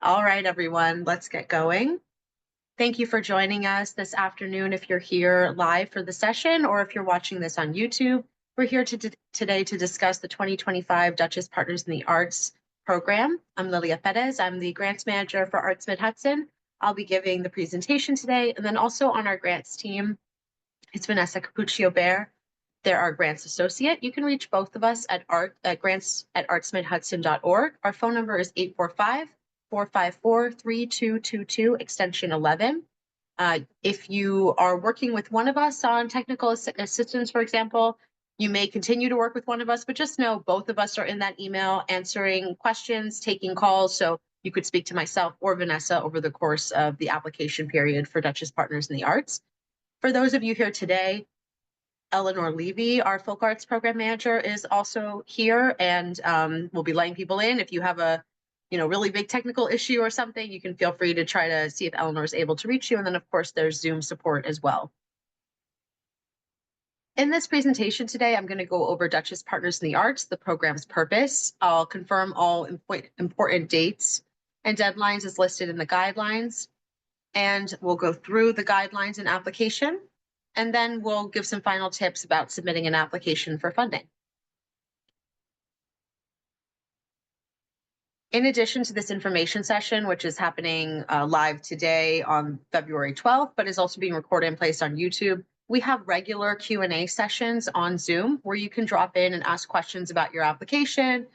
All right, everyone, let's get going. Thank you for joining us this afternoon if you're here live for the session or if you're watching this on YouTube. We're here today to discuss the 2025 Dutchess Partners in the Arts program. I'm Lilia Perez. I'm the grants manager for Arts Mid-Hudson. I'll be giving the presentation today, and then also on our grants team, it's Vanessa Capuccio-Bear. They're our grants associate. You can reach both of us at grants@artsmidhudson.org. Our phone number is 845-454-3222, extension 11. If you are working with one of us on technical assistance, for example, you may continue to work with one of us, but just know both of us are in that email answering questions, taking calls. So you could speak to myself or Vanessa over the course of the application period for Dutchess Partners in the Arts. For those of you here today, Eleanor Levy, our folk arts program manager, is also here and we'll be letting people in. If you have a really big technical issue or something, you can feel free to try to see if Eleanor is able to reach you. And then of course there's Zoom support as well. In this presentation today, I'm going to go over Dutchess Partners in the Arts, the program's purpose. I'll confirm all important dates and deadlines as listed in the guidelines. And we'll go through the guidelines and application. And then we'll give some final tips about submitting an application for funding. In addition to this information session, which is happening live today on February 12th, but is also being recorded and placed on YouTube, we have regular Q&A sessions on Zoom where you can drop in and ask questions about your application,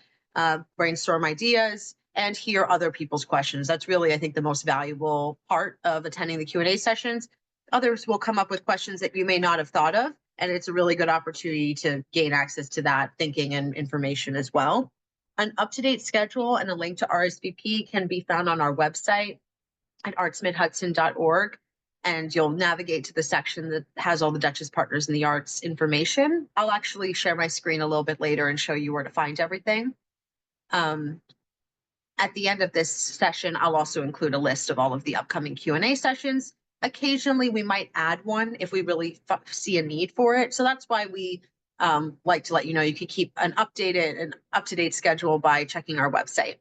brainstorm ideas, and hear other people's questions. That's really, I think, the most valuable part of attending the Q&A sessions. Others will come up with questions that you may not have thought of, and it's a really good opportunity to gain access to that thinking and information as well. An up-to-date schedule and a link to RSVP can be found on our website at artsmidhudson.org, and you'll navigate to the section that has all the Dutchess Partners in the Arts information. I'll actually share my screen a little bit later and show you where to find everything. At the end of this session, I'll also include a list of all of the upcoming Q&A sessions. Occasionally, we might add one if we really see a need for it. So that's why we like to let you know you can keep an updated and up-to-date schedule by checking our website.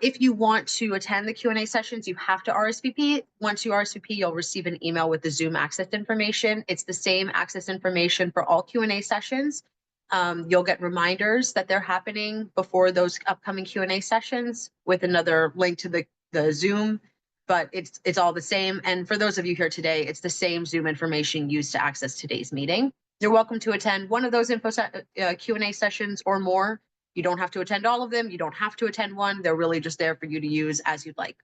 If you want to attend the Q&A sessions, you have to RSVP. Once you RSVP, you'll receive an email with the Zoom access information. It's the same access information for all Q&A sessions. You'll get reminders that they're happening before those upcoming Q&A sessions with another link to the Zoom, but it's all the same. And for those of you here today, it's the same Zoom information used to access today's meeting. You're welcome to attend one of those Q&A sessions or more. You don't have to attend all of them. You don't have to attend one. They're really just there for you to use as you'd like.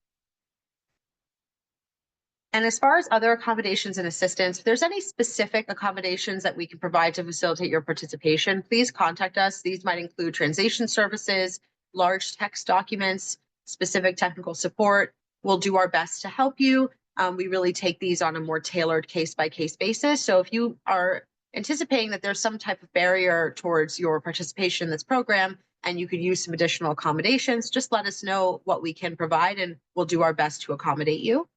And as far as other accommodations and assistance, if there's any specific accommodations that we can provide to facilitate your participation, please contact us. These might include translation services, large text documents, specific technical support. We'll do our best to help you. We really take these on a more tailored case-by-case basis. So if you are anticipating that there's some type of barrier towards your participation in this program and you could use some additional accommodations, just let us know what we can provide and we'll do our best to accommodate you.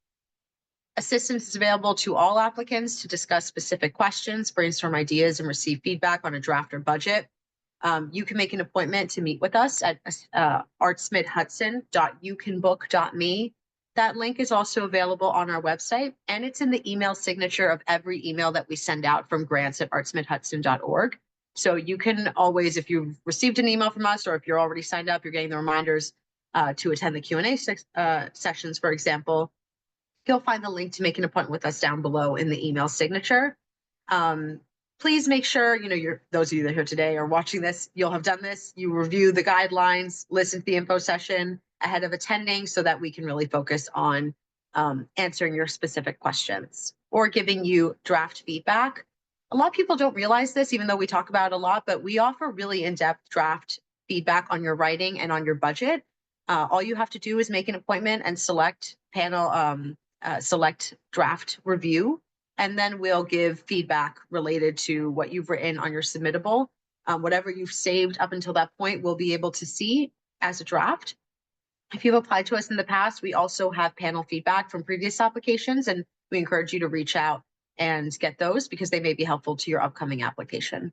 Assistance is available to all applicants to discuss specific questions, brainstorm ideas, and receive feedback on a draft or budget. You can make an appointment to meet with us at artsmidhudson.youcanbook.me. That link is also available on our website, and it's in the email signature of every email that we send out from grants@artsmidhudson.org. So you can always, if you've received an email from us or if you're already signed up, you're getting the reminders to attend the Q&A sessions, for example, you'll find the link to make an appointment with us down below in the email signature. Please make sure, those of you that are here today are watching this, you'll have done this. You review the guidelines, listen to the info session ahead of attending so that we can really focus on answering your specific questions or giving you draft feedback. A lot of people don't realize this, even though we talk about it a lot, but we offer really in-depth draft feedback on your writing and on your budget. All you have to do is make an appointment and select draft review, and then we'll give feedback related to what you've written on your submittable. Whatever you've saved up until that point, we'll be able to see as a draft. If you've applied to us in the past, we also have panel feedback from previous applications, and we encourage you to reach out and get those because they may be helpful to your upcoming application.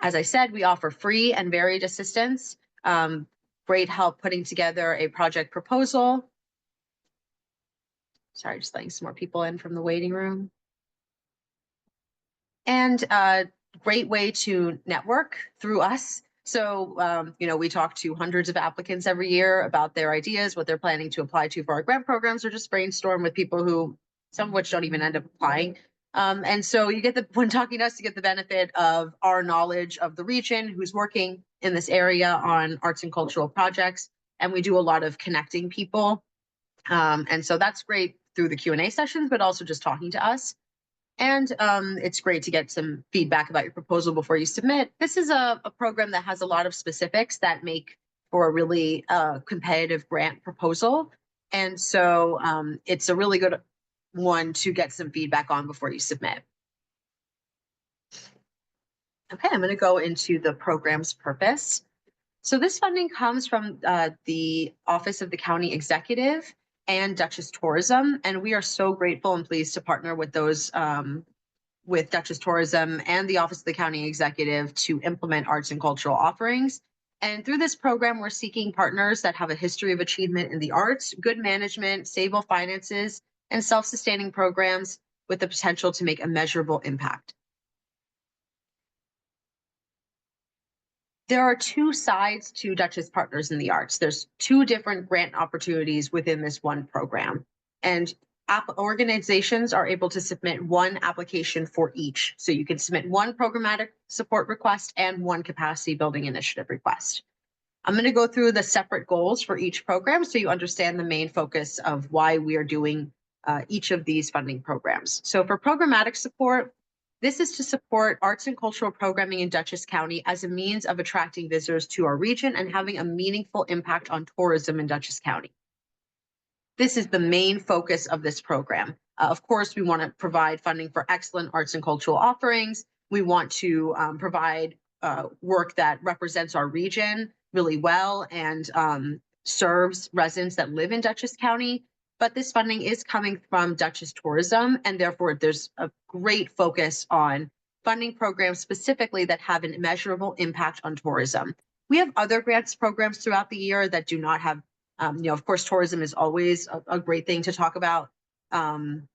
As I said, we offer free and varied assistance for great help putting together a project proposal. Sorry, just letting some more people in from the waiting room. And a great way to network through us. So, we talk to hundreds of applicants every year about their ideas, what they're planning to apply to for our grant programs, or just brainstorm with people who, some of which don't even end up applying. And so you get when talking to us, you get the benefit of our knowledge of the region, who's working in this area on arts and cultural projects. And we do a lot of connecting people. And so that's great through the Q&A sessions, but also just talking to us. And it's great to get some feedback about your proposal before you submit. This is a program that has a lot of specifics that make for a really competitive grant proposal. And so it's a really good one to get some feedback on before you submit. Okay, I'm going to go into the program's purpose. So this funding comes from the Office of the County Executive and Dutchess Tourism, and we are so grateful and pleased to partner with those with Dutchess Tourism and the Office of the County Executive to implement arts and cultural offerings. And through this program, we're seeking partners that have a history of achievement in the arts, good management, stable finances, and self-sustaining programs with the potential to make a measurable impact. There are two sides to Dutchess Partners in the Arts. There's two different grant opportunities within this one program. And organizations are able to submit one application for each. So you can submit one programmatic support request and one capacity building initiative request. I'm going to go through the separate goals for each program so you understand the main focus of why we are doing each of these funding programs. So for programmatic support, this is to support arts and cultural programming in Dutchess County as a means of attracting visitors to our region and having a meaningful impact on tourism in Dutchess County. This is the main focus of this program. Of course, we want to provide funding for excellent arts and cultural offerings. We want to provide work that represents our region really well and serves residents that live in Dutchess County. But this funding is coming from Dutchess Tourism, and therefore there's a great focus on funding programs specifically that have a measurable impact on tourism. We have other grants programs throughout the year that do not have, of course, tourism is always a great thing to talk about in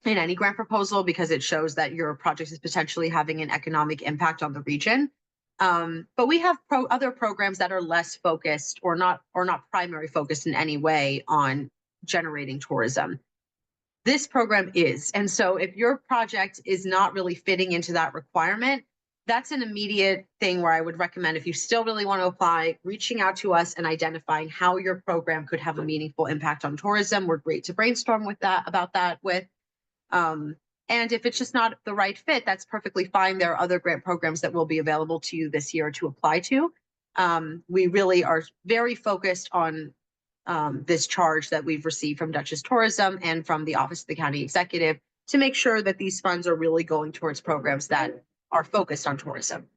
any grant proposal because it shows that your project is potentially having an economic impact on the region. But we have other programs that are less focused or not primary focused in any way on generating tourism. This program is. And so if your project is not really fitting into that requirement, that's an immediate thing where I would recommend, if you still really want to apply, reaching out to us and identifying how your program could have a meaningful impact on tourism. We're great to brainstorm about that with. And if it's just not the right fit, that's perfectly fine. There are other grant programs that will be available to you this year to apply to. We really are very focused on this charge that we've received from Dutchess Tourism and from the Office of the County Executive to make sure that these funds are really going towards programs that are focused on tourism.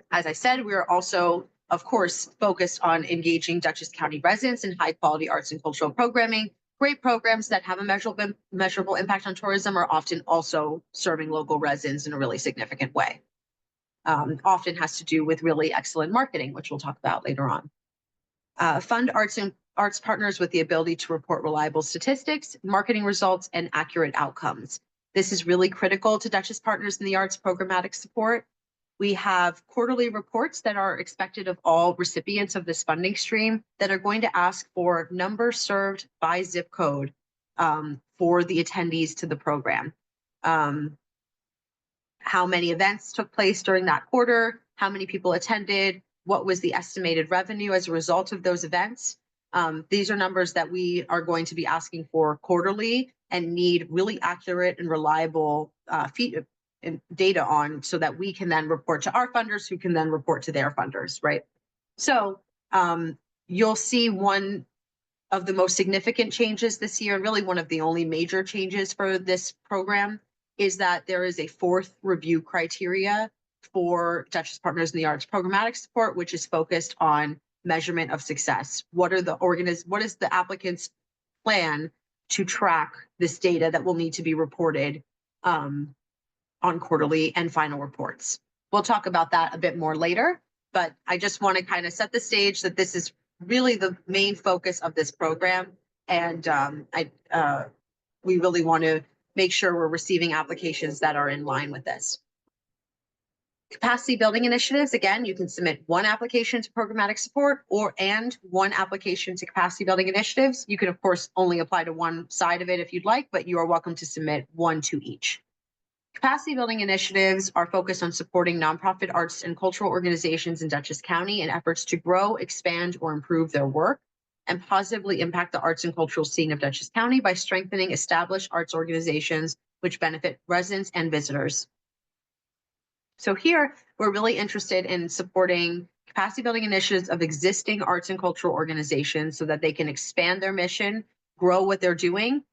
As I said, we are also, of course, focused on engaging Dutchess County residents in high quality arts and cultural programming. Great programs that have a measurable impact on tourism are often also serving local residents in a really significant way. Often has to do with really excellent marketing, which we'll talk about later on. Fund arts partners with the ability to report reliable statistics, marketing results, and accurate outcomes. This is really critical to Dutchess Partners in the Arts programmatic support. We have quarterly reports that are expected of all recipients of this funding stream that are going to ask for numbers served by zip code for the attendees to the program. How many events took place during that quarter, how many people attended, what was the estimated revenue as a result of those events. These are numbers that we are going to be asking for quarterly and need really accurate and reliable data on so that we can then report to our funders who can then report to their funders, right? So you'll see one of the most significant changes this year, and really one of the only major changes for this program, is that there is a fourth review criteria for Dutchess Partners in the Arts programmatic support, which is focused on measurement of success. What is the applicant's plan to track this data that will need to be reported on quarterly and final reports? We'll talk about that a bit more later. But I just want to kind of set the stage that this is really the main focus of this program. And we really want to make sure we're receiving applications that are in line with this. Capacity building initiatives, again, you can submit one application to programmatic support and one application to capacity building initiatives. You can, of course, only apply to one side of it if you'd like, but you are welcome to submit one to each. Capacity building initiatives are focused on supporting nonprofit arts and cultural organizations in Dutchess County in efforts to grow, expand, or improve their work and positively impact the arts and cultural scene of Dutchess County by strengthening established arts organizations which benefit residents and visitors. So here, we're really interested in supporting capacity building initiatives of existing arts and cultural organizations so that they can expand their mission, grow what they're doing,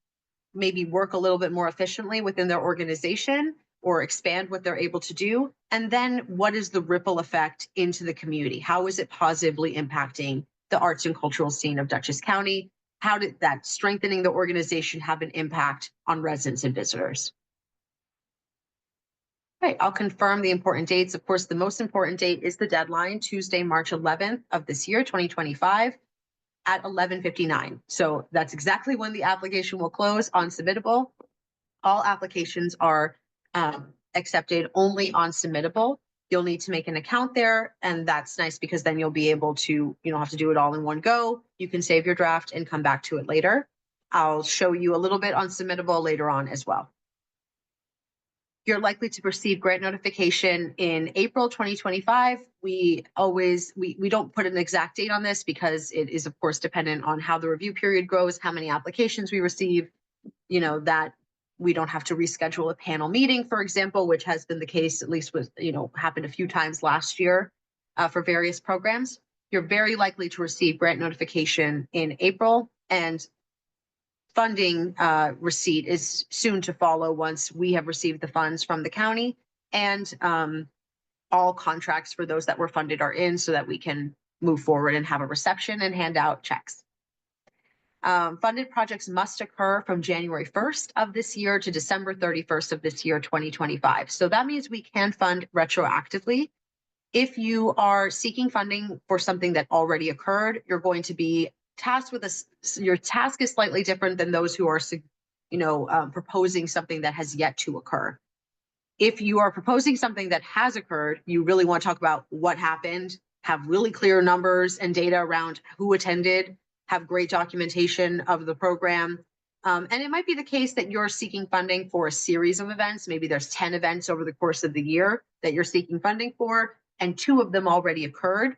maybe work a little bit more efficiently within their organization or expand what they're able to do. And then what is the ripple effect into the community? How is it positively impacting the arts and cultural scene of Dutchess County? How did that strengthening the organization have an impact on residents and visitors? Right, I'll confirm the important dates. Of course, the most important date is the deadline, Tuesday, March 11th of this year, 2025 at 11:59. So that's exactly when the application will close on submittable. All applications are accepted only on submittable. You'll need to make an account there, and that's nice because then you'll be able to, you don't have to do it all in one go. You can save your draft and come back to it later. I'll show you a little bit on submittable later on as well. You're likely to receive grant notification in April 2025. We don't put an exact date on this because it is, of course, dependent on how the review period goes, how many applications we receive, that we don't have to reschedule a panel meeting, for example, which has been the case, at least with, happened a few times last year for various programs. You're very likely to receive grant notification in April, and funding receipt is soon to follow once we have received the funds from the county, and all contracts for those that were funded are in so that we can move forward and have a reception and hand out checks. Funded projects must occur from January 1st of this year to December 31st of this year, 2025. So that means we can fund retroactively. If you are seeking funding for something that already occurred, you're going to be tasked with your task is slightly different than those who are, proposing something that has yet to occur. If you are proposing something that has occurred, you really want to talk about what happened, have really clear numbers and data around who attended, have great documentation of the program. And it might be the case that you're seeking funding for a series of events. Maybe there's 10 events over the course of the year that you're seeking funding for, and 2 of them already occurred.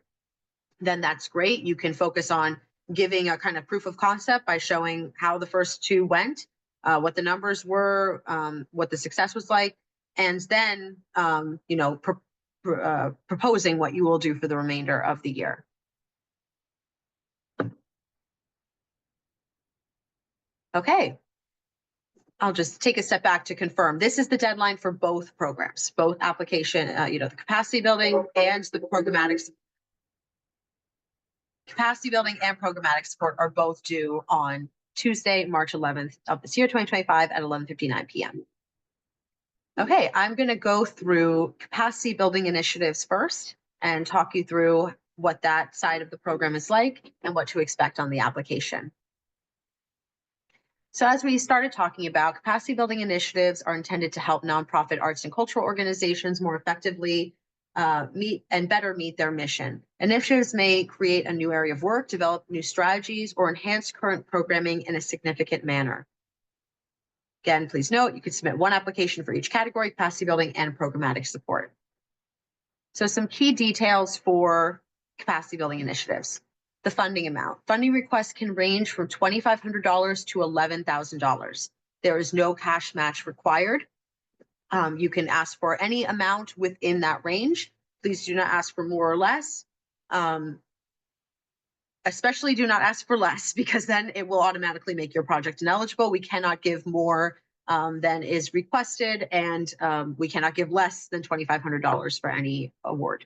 Then that's great. You can focus on giving a kind of proof of concept by showing how the first 2 went, what the numbers were, what the success was like, and then, proposing what you will do for the remainder of the year. Okay. I'll just take a step back to confirm. This is the deadline for both programs, both application, the capacity building and the capacity building and programmatic support are both due on Tuesday, March 11th of this year, 2025 at 11:59 p.m. Okay, I'm going to go through capacity building initiatives first and talk you through what that side of the program is like and what to expect on the application. So as we started talking about, capacity building initiatives are intended to help nonprofit arts and cultural organizations more effectively better meet their mission. Initiatives may create a new area of work, develop new strategies, or enhance current programming in a significant manner. Again, please note, you can submit one application for each category, capacity building and programmatic support. So some key details for capacity building initiatives. The funding amount. Funding requests can range from $2,500 to $11,000. There is no cash match required. You can ask for any amount within that range. Please do not ask for more or less. Especially do not ask for less, because then it will automatically make your project ineligible. We cannot give more than is requested, and we cannot give less than $2,500 for any award.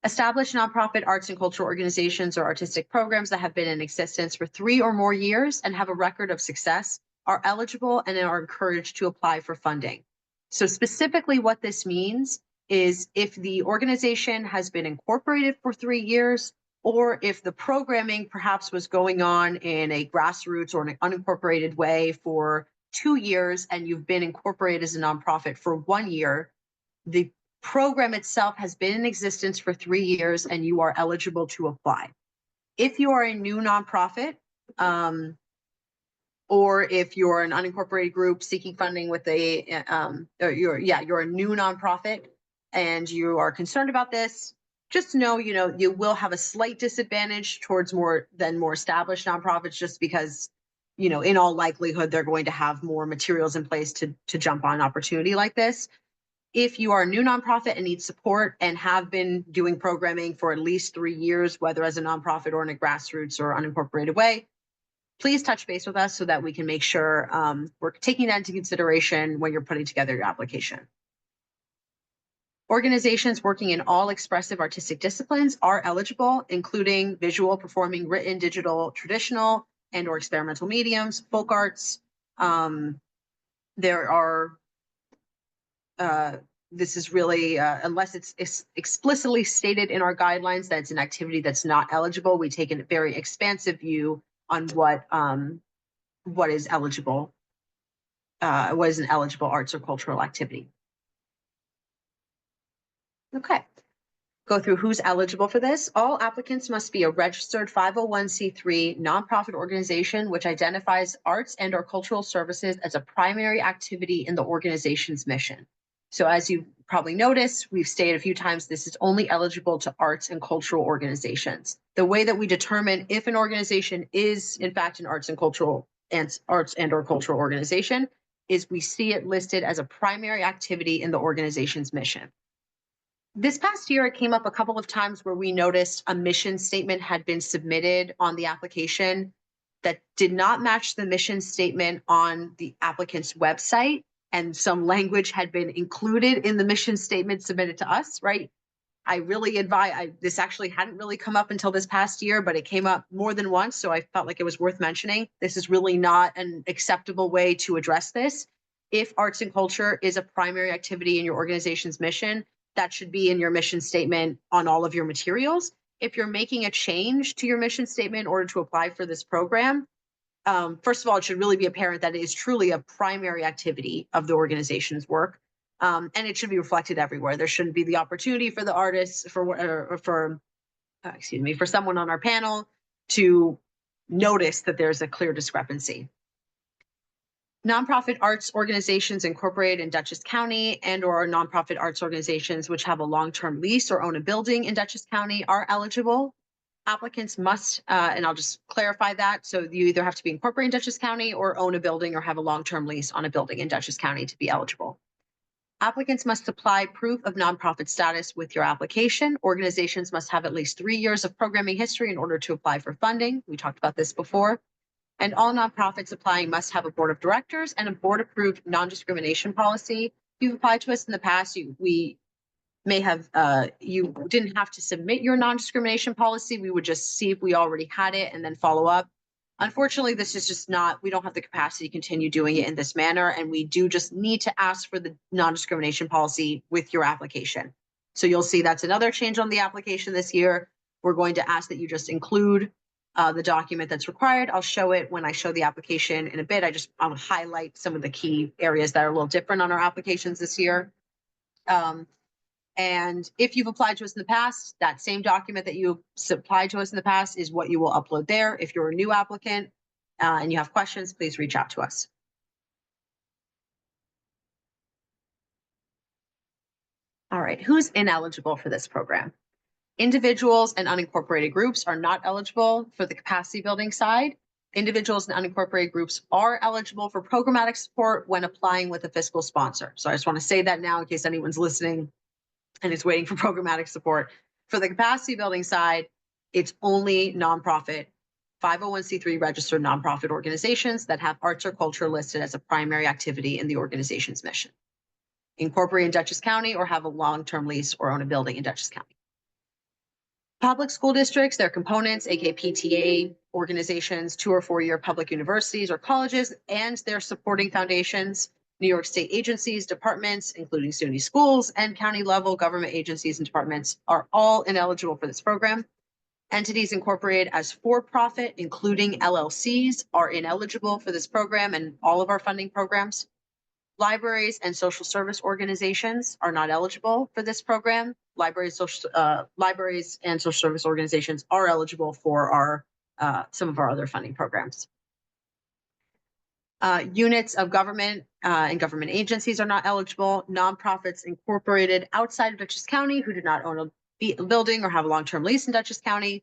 Established nonprofit arts and cultural organizations or artistic programs that have been in existence for 3 or more years and have a record of success are eligible and are encouraged to apply for funding. So specifically what this means is if the organization has been incorporated for 3 years, or if the programming perhaps was going on in a grassroots or an unincorporated way for 2 years and you've been incorporated as a nonprofit for 1 year, the program itself has been in existence for 3 years and you are eligible to apply. If you are a new nonprofit, or if you're an unincorporated group seeking funding with you're a new nonprofit and you are concerned about this, just know, you will have a slight disadvantage towards more established nonprofits, just because, in all likelihood, they're going to have more materials in place to jump on an opportunity like this. If you are a new nonprofit and need support and have been doing programming for at least 3 years, whether as a nonprofit or in a grassroots or unincorporated way, please touch base with us so that we can make sure we're taking that into consideration when you're putting together your application. Organizations working in all expressive artistic disciplines are eligible, including visual, performing, written, digital, traditional, and or experimental mediums, folk arts. There are this is really, unless it's explicitly stated in our guidelines that it's an activity that's not eligible, we take a very expansive view on what is eligible, what is an eligible arts or cultural activity. Okay, go through who's eligible for this. All applicants must be a registered 501c3 nonprofit organization which identifies arts and or cultural services as a primary activity in the organization's mission. So as you probably noticed, we've stated a few times, this is only eligible to arts and cultural organizations. The way that we determine if an organization is in fact an arts and or cultural organization is we see it listed as a primary activity in the organization's mission. This past year, it came up a couple of times where we noticed a mission statement had been submitted on the application that did not match the mission statement on the applicant's website, and some language had been included in the mission statement submitted to us, right? I really advise, this actually hadn't really come up until this past year, but it came up more than once, so I felt like it was worth mentioning. This is really not an acceptable way to address this. If arts and culture is a primary activity in your organization's mission, that should be in your mission statement on all of your materials. If you're making a change to your mission statement in order to apply for this program, first of all, it should really be apparent that it is truly a primary activity of the organization's work. And it should be reflected everywhere. There shouldn't be the opportunity for the artists, for someone on our panel to notice that there's a clear discrepancy. Nonprofit arts organizations incorporated in Dutchess County and or nonprofit arts organizations which have a long-term lease or own a building in Dutchess County are eligible. Applicants must, and I'll just clarify that, so you either have to be incorporated in Dutchess County or own a building or have a long-term lease on a building in Dutchess County to be eligible. Applicants must supply proof of nonprofit status with your application. Organizations must have at least 3 years of programming history in order to apply for funding. We talked about this before. And all nonprofits applying must have a board of directors and a board-approved non-discrimination policy. If you've applied to us in the past, we may have, you didn't have to submit your non-discrimination policy. We would just see if we already had it and then follow up. Unfortunately, this is just not, we don't have the capacity to continue doing it in this manner, and we do just need to ask for the non-discrimination policy with your application. So you'll see that's another change on the application this year. We're going to ask that you just include the document that's required. I'll show it when I show the application in a bit. I'll highlight some of the key areas that are a little different on our applications this year. And if you've applied to us in the past, that same document that you supplied to us in the past is what you will upload there. If you're a new applicant and you have questions, please reach out to us. All right, who's ineligible for this program? Individuals and unincorporated groups are not eligible for the capacity building side. Individuals and unincorporated groups are eligible for programmatic support when applying with a fiscal sponsor. So I just want to say that now in case anyone's listening and is waiting for programmatic support. For the capacity building side, it's only nonprofit 501c3 registered nonprofit organizations that have arts or culture listed as a primary activity in the organization's mission. Incorporate in Dutchess County or have a long-term lease or own a building in Dutchess County. Public school districts, their components, aka PTA organizations, 2 or 4 year public universities or colleges, and their supporting foundations New York State agencies, departments, including SUNY schools, and county level government agencies and departments are all ineligible for this program. Entities incorporated as for-profit, including LLCs, are ineligible for this program and all of our funding programs. Libraries and social service organizations are not eligible for this program. Libraries and social service organizations are eligible for our some of our other funding programs. Units of government and government agencies are not eligible. Nonprofits incorporated outside of Dutchess County who do not own a building or have a long-term lease in Dutchess County,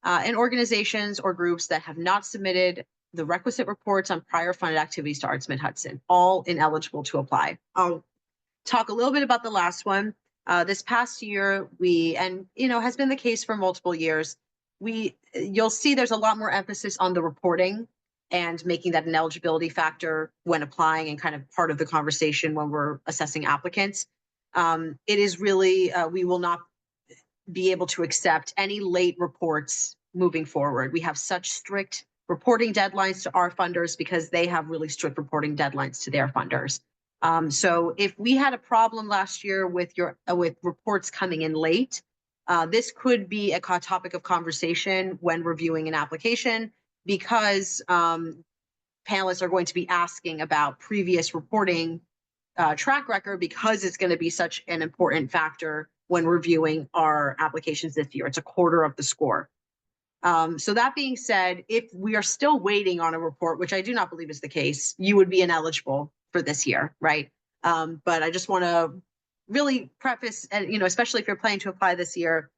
and organizations or groups that have not submitted the requisite reports on prior funded activities to Arts Mid-Hudson, all ineligible to apply. I'll talk a little bit about the last one. This past year, has been the case for multiple years, you'll see there's a lot more emphasis on the reporting and making that an eligibility factor when applying and kind of part of the conversation when we're assessing applicants. It is really, we will not be able to accept any late reports moving forward. We have such strict reporting deadlines to our funders because they have really strict reporting deadlines to their funders. So if we had a problem last year with reports coming in late, this could be a topic of conversation when reviewing an application, because panelists are going to be asking about previous reporting track record, because it's going to be such an important factor when reviewing our applications this year. It's a quarter of the score. So that being said, if we are still waiting on a report, which I do not believe is the case, you would be ineligible for this year, right? But I just want to really preface, and especially if you're planning to apply this year,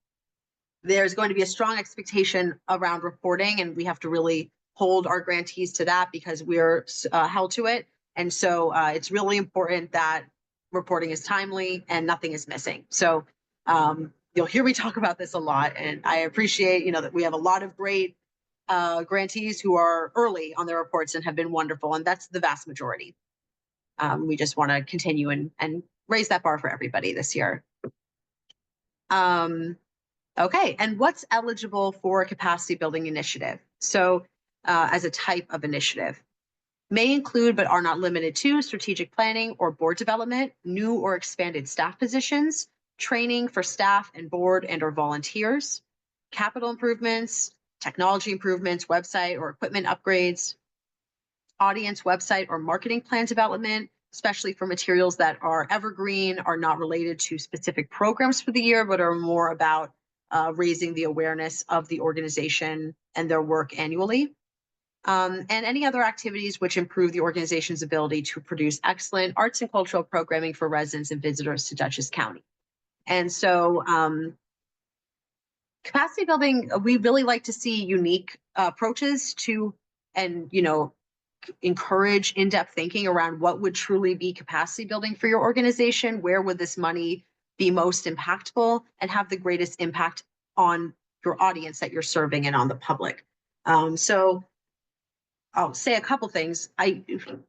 there's going to be a strong expectation around reporting, and we have to really hold our grantees to that because we're held to it. And so it's really important that reporting is timely and nothing is missing. So you'll hear me talk about this a lot, and I appreciate, that we have a lot of great grantees who are early on their reports and have been wonderful, and that's the vast majority. We just want to continue and raise that bar for everybody this year. Okay, and what's eligible for a capacity building initiative? So as a type of initiative, may include but are not limited to strategic planning or board development, new or expanded staff positions, training for staff and board and or volunteers, capital improvements, technology improvements, website or equipment upgrades, audience website or marketing plan development, especially for materials that are evergreen, are not related to specific programs for the year, but are more about raising the awareness of the organization and their work annually. And any other activities which improve the organization's ability to produce excellent arts and cultural programming for residents and visitors to Dutchess County. And so capacity building, we really like to see unique approaches to, and encourage in-depth thinking around what would truly be capacity building for your organization, where would this money be most impactful and have the greatest impact on your audience that you're serving and on the public. So I'll say a couple things.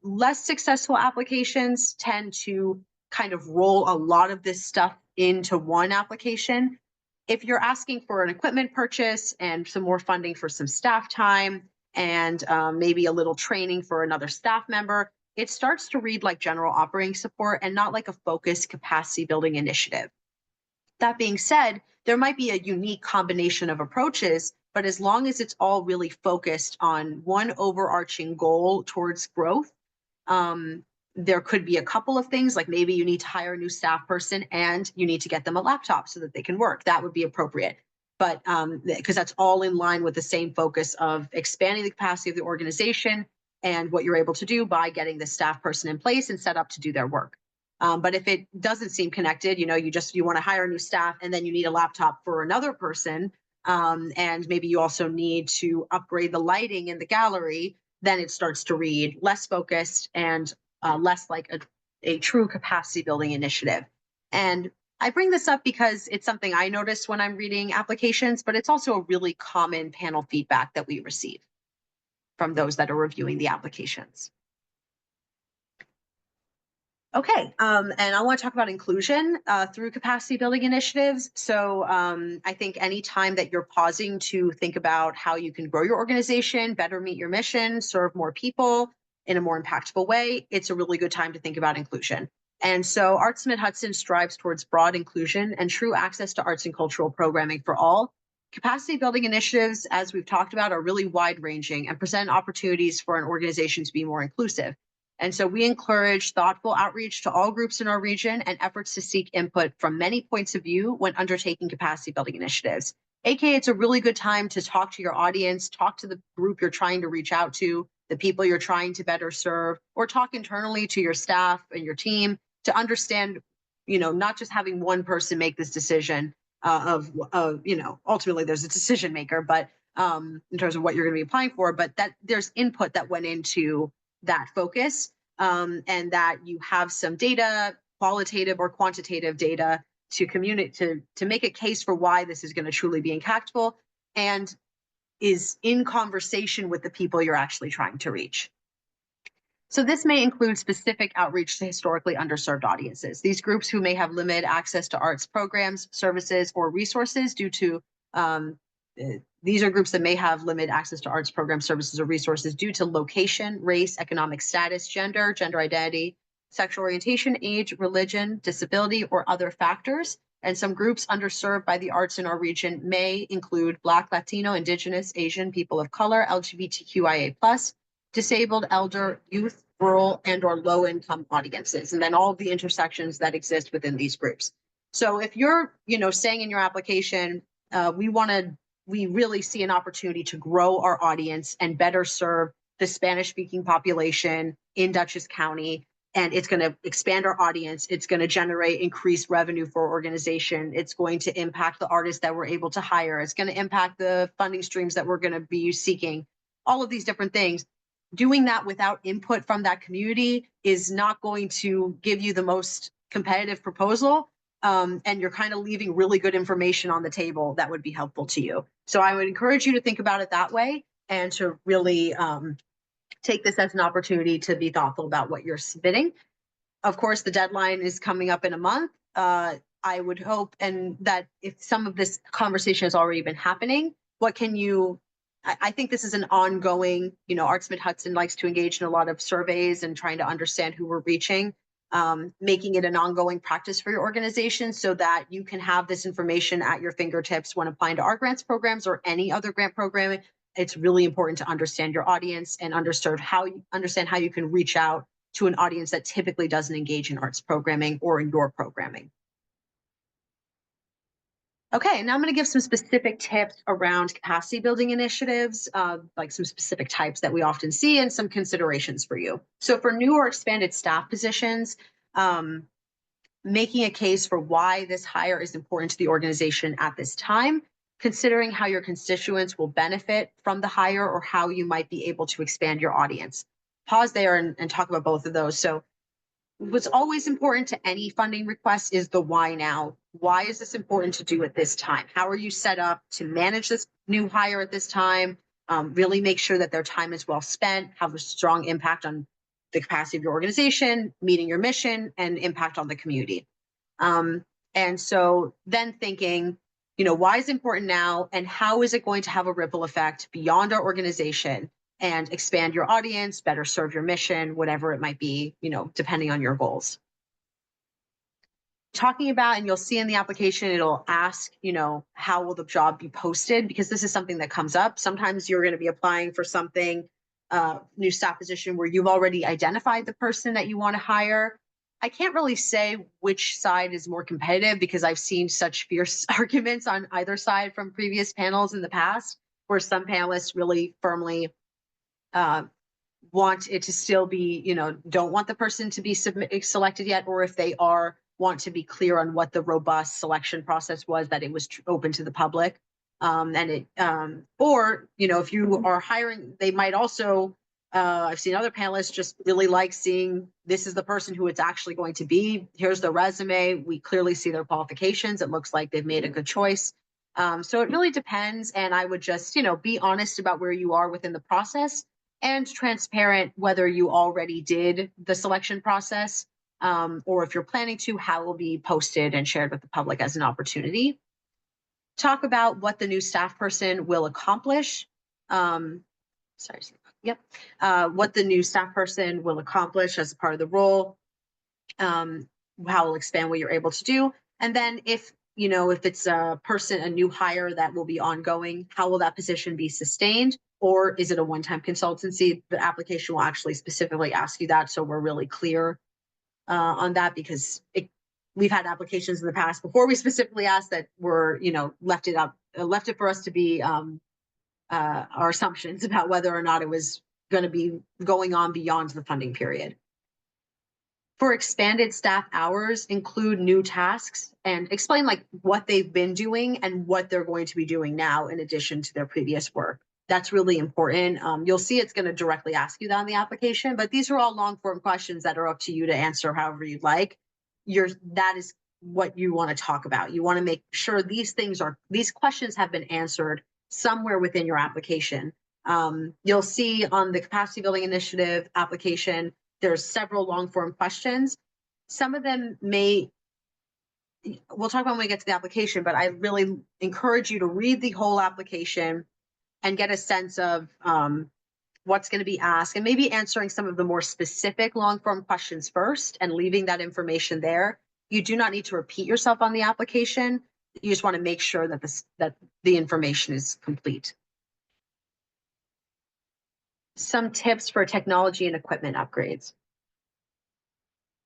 Less successful applications tend to kind of roll a lot of this stuff into one application. If you're asking for an equipment purchase and some more funding for some staff time and maybe a little training for another staff member, it starts to read like general operating support and not like a focused capacity building initiative. That being said, there might be a unique combination of approaches, but as long as it's all really focused on one overarching goal towards growth, there could be a couple of things, like maybe you need to hire a new staff person and you need to get them a laptop so that they can work. That would be appropriate. But because that's all in line with the same focus of expanding the capacity of the organization and what you're able to do by getting the staff person in place and set up to do their work. But if it doesn't seem connected, you want to hire a new staff and then you need a laptop for another person, and maybe you also need to upgrade the lighting in the gallery, then it starts to read less focused and less like a true capacity building initiative. And I bring this up because it's something I notice when I'm reading applications, but it's also a really common panel feedback that we receive from those that are reviewing the applications. Okay, and I want to talk about inclusion through capacity building initiatives. So I think anytime that you're pausing to think about how you can grow your organization, better meet your mission, serve more people, in a more impactful way, it's a really good time to think about inclusion. And so Arts Mid-Hudson strives towards broad inclusion and true access to arts and cultural programming for all. Capacity building initiatives, as we've talked about, are really wide ranging and present opportunities for an organization to be more inclusive. And so we encourage thoughtful outreach to all groups in our region and efforts to seek input from many points of view when undertaking capacity building initiatives. AKA, it's a really good time to talk to your audience, talk to the group you're trying to reach out to, the people you're trying to better serve, or talk internally to your staff and your team to understand, not just having one person make this decision ultimately there's a decision maker, but in terms of what you're going to be applying for, but that there's input that went into that focus, and that you have some data, qualitative or quantitative data to communicate to make a case for why this is going to truly be impactful and is in conversation with the people you're actually trying to reach. So this may include specific outreach to historically underserved audiences. These groups who may have limited access to arts programs, services, or resources due to, these are groups that may have limited access to arts programs, services, or resources due to location, race, economic status, gender identity, sexual orientation, age, religion, disability, or other factors. And some groups underserved by the arts in our region may include Black, Latino, Indigenous, Asian, people of color, LGBTQIA+, disabled, elder, youth, rural, and or low-income audiences, and then all of the intersections that exist within these groups. So if you're, saying in your application, we really see an opportunity to grow our audience and better serve the Spanish-speaking population in Dutchess County, and it's going to expand our audience. It's going to generate increased revenue for our organization. It's going to impact the artists that we're able to hire. It's going to impact the funding streams that we're going to be seeking. All of these different things. Doing that without input from that community is not going to give you the most competitive proposal. And you're kind of leaving really good information on the table that would be helpful to you. So I would encourage you to think about it that way and to really take this as an opportunity to be thoughtful about what you're submitting. Of course, the deadline is coming up in a month. I would hope and that if some of this conversation has already been happening, what can you I think this is an ongoing, Arts Mid-Hudson likes to engage in a lot of surveys and trying to understand who we're reaching, making it an ongoing practice for your organization so that you can have this information at your fingertips when applying to our grants programs or any other grant programming. It's really important to understand your audience and understand how you can reach out to an audience that typically doesn't engage in arts programming or in your programming. Okay, now I'm going to give some specific tips around capacity building initiatives, like some specific types that we often see and some considerations for you. So for new or expanded staff positions, making a case for why this hire is important to the organization at this time, considering how your constituents will benefit from the hire or how you might be able to expand your audience. Pause there and talk about both of those. So what's always important to any funding request is the why now. Why is this important to do at this time? How are you set up to manage this new hire at this time? Really make sure that their time is well spent, have a strong impact on the capacity of your organization, meeting your mission, and impact on the community. And so then thinking, why is it important now and how is it going to have a ripple effect beyond our organization and expand your audience, better serve your mission, whatever it might be, depending on your goals. Talking about, and you'll see in the application, it'll ask, how will the job be posted? Because this is something that comes up. Sometimes you're going to be applying for something, new staff position where you've already identified the person that you want to hire. I can't really say which side is more competitive because I've seen such fierce arguments on either side from previous panels in the past, where some panelists really firmly want it to still be, don't want the person to be selected yet, or if they are, want to be clear on what the robust selection process was, that it was open to the public. Or, if you are hiring, they might also, I've seen other panelists just really like seeing this is the person who it's actually going to be. Here's the resume. We clearly see their qualifications. It looks like they've made a good choice. So it really depends. And I would just, be honest about where you are within the process and transparent whether you already did the selection process, or if you're planning to, how it will be posted and shared with the public as an opportunity. Talk about what the new staff person will accomplish. sorry. Yep. What the new staff person will accomplish as a part of the role, how it'll expand what you're able to do. And then if it's a person, a new hire that will be ongoing, how will that position be sustained? Or is it a one-time consultancy? The application will actually specifically ask you that. So we're really clear on that, because we've had applications in the past before we specifically asked that were, left it for us to be our assumptions about whether or not it was going to be going on beyond the funding period. For expanded staff hours, include new tasks and explain like what they've been doing and what they're going to be doing now in addition to their previous work. That's really important. You'll see it's going to directly ask you that on the application, but these are all long form questions that are up to you to answer however you'd like. That is what you want to talk about. You want to make sure these questions have been answered somewhere within your application. You'll see on the capacity building initiative application, there's several long form questions. Some of them we'll talk about when we get to the application, but I really encourage you to read the whole application and get a sense of what's going to be asked, and maybe answering some of the more specific long form questions first and leaving that information there. You do not need to repeat yourself on the application. You just want to make sure that the information is complete. Some tips for technology and equipment upgrades.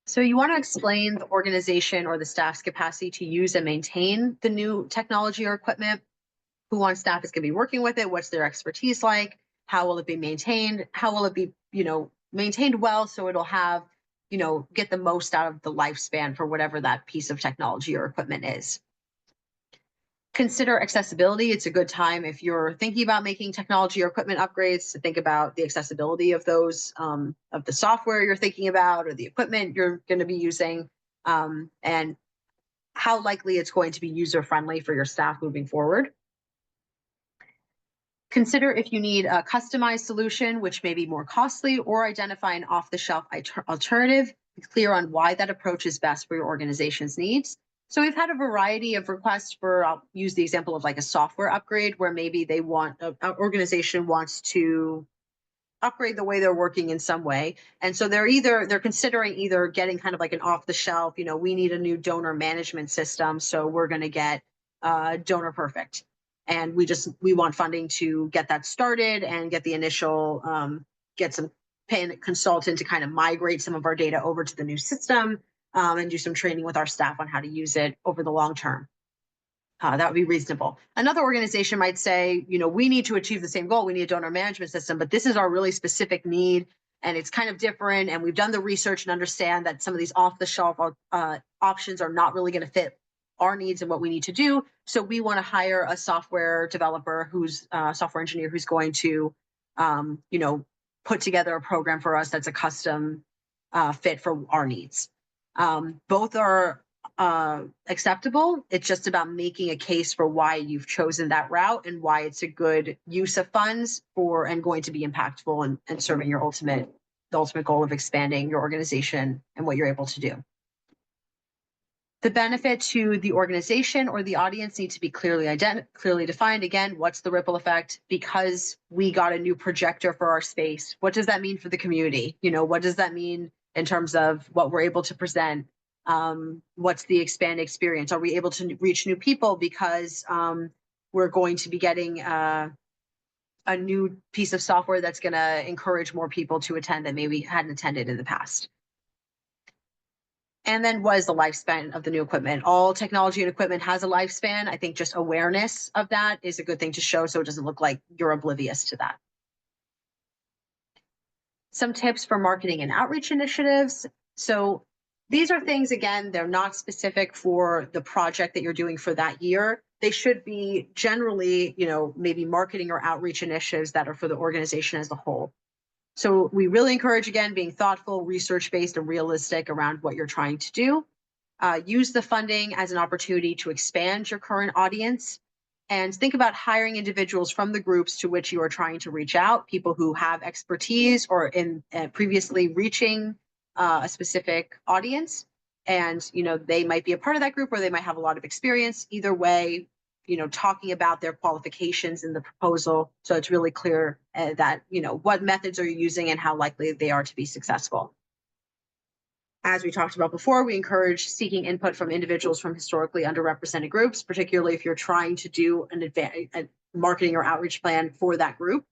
So you want to explain the organization or the staff's capacity to use and maintain the new technology or equipment. Who on staff is going to be working with it? What's their expertise like? How will it be maintained? How will it be, maintained well so it'll have, get the most out of the lifespan for whatever that piece of technology or equipment is. Consider accessibility. It's a good time if you're thinking about making technology or equipment upgrades to think about the accessibility of those, of the software you're thinking about or the equipment you're going to be using, and how likely it's going to be user-friendly for your staff moving forward. Consider if you need a customized solution, which may be more costly, or identify an off-the-shelf alternative. Be clear on why that approach is best for your organization's needs. So we've had a variety of requests for, I'll use the example of like a software upgrade where maybe they want, an organization wants to upgrade the way they're working in some way. And so they're considering either getting kind of like an off the shelf, we need a new donor management system. So we're going to get Donor Perfect. And we want funding to get that started and get the initial, pay a consultant to kind of migrate some of our data over to the new system, and do some training with our staff on how to use it over the long term. That would be reasonable. Another organization might say, we need to achieve the same goal. We need a donor management system, but this is our really specific need and it's kind of different. And we've done the research and understand that some of these off-the-shelf options are not really going to fit our needs and what we need to do. So we want to hire a software developer who's a software engineer who's going to, put together a program for us that's a custom fit for our needs. Both are acceptable. It's just about making a case for why you've chosen that route and why it's a good use of funds for and going to be impactful and serving the ultimate goal of expanding your organization and what you're able to do. The benefit to the organization or the audience need to be clearly defined. Again, what's the ripple effect? Because we got a new projector for our space, what does that mean for the community? What does that mean in terms of what we're able to present? What's the expanded experience? Are we able to reach new people because we're going to be getting a new piece of software that's going to encourage more people to attend that maybe hadn't attended in the past? And then what is the lifespan of the new equipment? All technology and equipment has a lifespan. I think just awareness of that is a good thing to show so it doesn't look like you're oblivious to that. Some tips for marketing and outreach initiatives. So these are things, again, they're not specific for the project that you're doing for that year. They should be generally, maybe marketing or outreach initiatives that are for the organization as a whole. So we really encourage, again, being thoughtful, research-based, and realistic around what you're trying to do. Use the funding as an opportunity to expand your current audience, and think about hiring individuals from the groups to which you are trying to reach out, people who have expertise or in previously reaching a specific audience. And, they might be a part of that group or they might have a lot of experience. Either way, talking about their qualifications in the proposal. So it's really clear that, what methods are you using and how likely they are to be successful. As we talked about before, we encourage seeking input from individuals from historically underrepresented groups, particularly if you're trying to do a marketing or outreach plan for that group.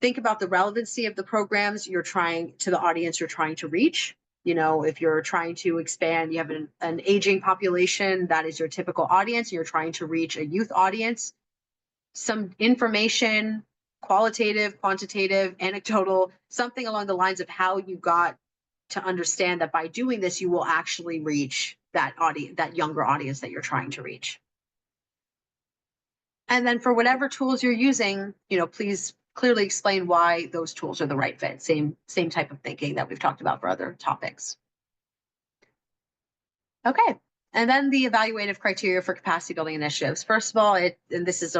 Think about the relevancy of the programs you're trying to the audience you're trying to reach. If you're trying to expand, you have an aging population, that is your typical audience. You're trying to reach a youth audience. Some information, qualitative, quantitative, anecdotal, something along the lines of how you got to understand that by doing this, you will actually reach that audience, that younger audience that you're trying to reach. And then for whatever tools you're using, please clearly explain why those tools are the right fit. Same type of thinking that we've talked about for other topics. Okay. And then the evaluative criteria for capacity building initiatives. First of all, and this is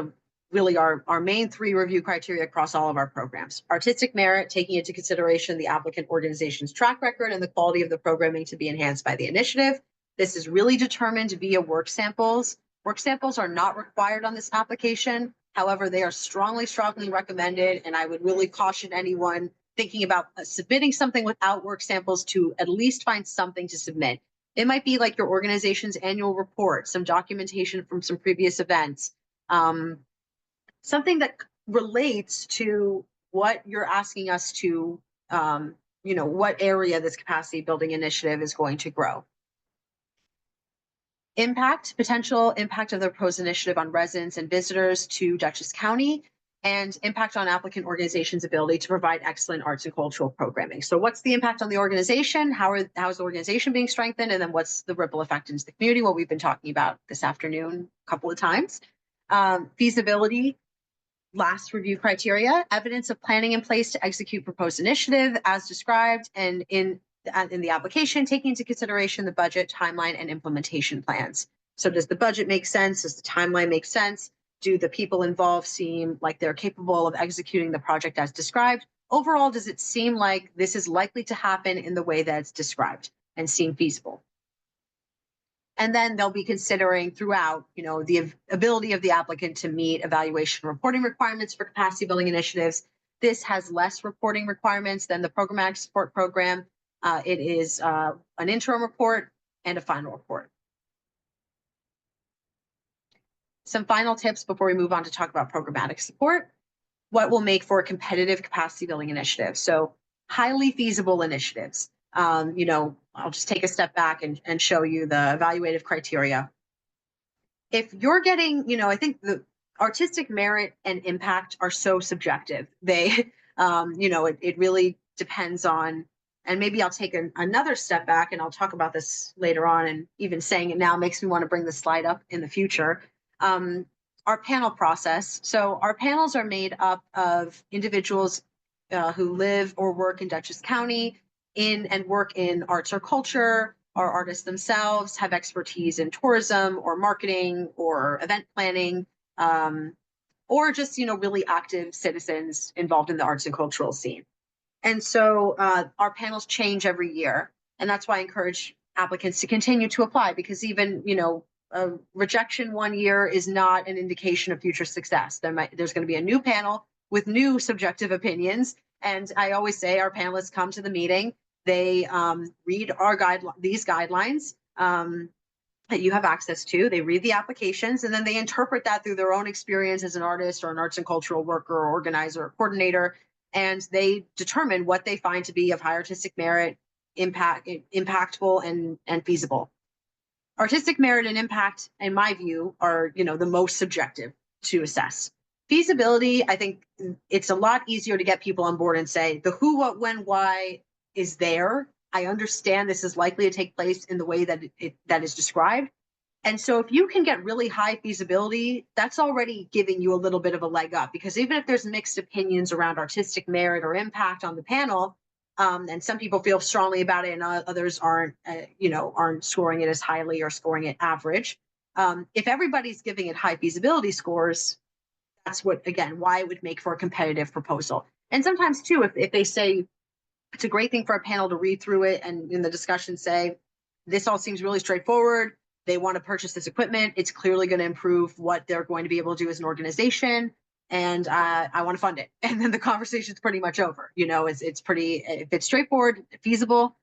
really our main 3 review criteria across all of our programs. Artistic merit, taking into consideration the applicant organization's track record and the quality of the programming to be enhanced by the initiative. This is really determined via work samples. Work samples are not required on this application. However, they are strongly recommended, and I would really caution anyone thinking about submitting something without work samples to at least find something to submit. It might be like your organization's annual report, some documentation from some previous events, something that relates to what you're asking us to, what area this capacity building initiative is going to grow. Potential impact of the proposed initiative on residents and visitors to Dutchess County, and impact on applicant organization's ability to provide excellent arts and cultural programming. So what's the impact on the organization? How is the organization being strengthened? And then what's the ripple effect into the community? What we've been talking about this afternoon a couple of times. Feasibility, last review criteria, evidence of planning in place to execute proposed initiative as described and in the application, taking into consideration the budget, timeline, and implementation plans. So does the budget make sense? Does the timeline make sense? Do the people involved seem like they're capable of executing the project as described? Overall, does it seem like this is likely to happen in the way that it's described and seem feasible? And then they'll be considering throughout, the ability of the applicant to meet evaluation reporting requirements for capacity building initiatives. This has less reporting requirements than the Programmatic Support program. It is an interim report and a final report. Some final tips before we move on to talk about programmatic support. What will make for a competitive capacity building initiative? So highly feasible initiatives. I'll just take a step back and show you the evaluative criteria. If you're getting, I think the artistic merit and impact are so subjective. They, it really depends on, and maybe I'll take another step back and I'll talk about this later on, and even saying it now makes me want to bring the slide up in the future. Our panel process. So our panels are made up of individuals who live or work in Dutchess County and work in arts or culture. Our artists themselves have expertise in tourism or marketing or event planning, or just, really active citizens involved in the arts and cultural scene. And so our panels change every year. And that's why I encourage applicants to continue to apply, because even, a rejection one year is not an indication of future success. There's going to be a new panel with new subjective opinions. And I always say our panelists come to the meeting, they read these guidelines that you have access to, they read the applications, and then they interpret that through their own experience as an artist or an arts and cultural worker or organizer or coordinator, and they determine what they find to be of high artistic merit, impactful, and feasible. Artistic merit and impact, in my view, are the most subjective to assess. Feasibility, I think it's a lot easier to get people on board and say the who, what, when, why is there. I understand this is likely to take place in the way that is described. And so if you can get really high feasibility, that's already giving you a little bit of a leg up, because even if there's mixed opinions around artistic merit or impact on the panel, and some people feel strongly about it and others aren't scoring it as highly or scoring it average. If everybody's giving it high feasibility scores, that's why it would make for a competitive proposal. And sometimes too, if they say it's a great thing for a panel to read through it and in the discussion say, this all seems really straightforward, they want to purchase this equipment. It's clearly going to improve what they're going to be able to do as an organization. And I want to fund it. And then the conversation's pretty much over. You know, it's pretty, if it's straightforward, feasible,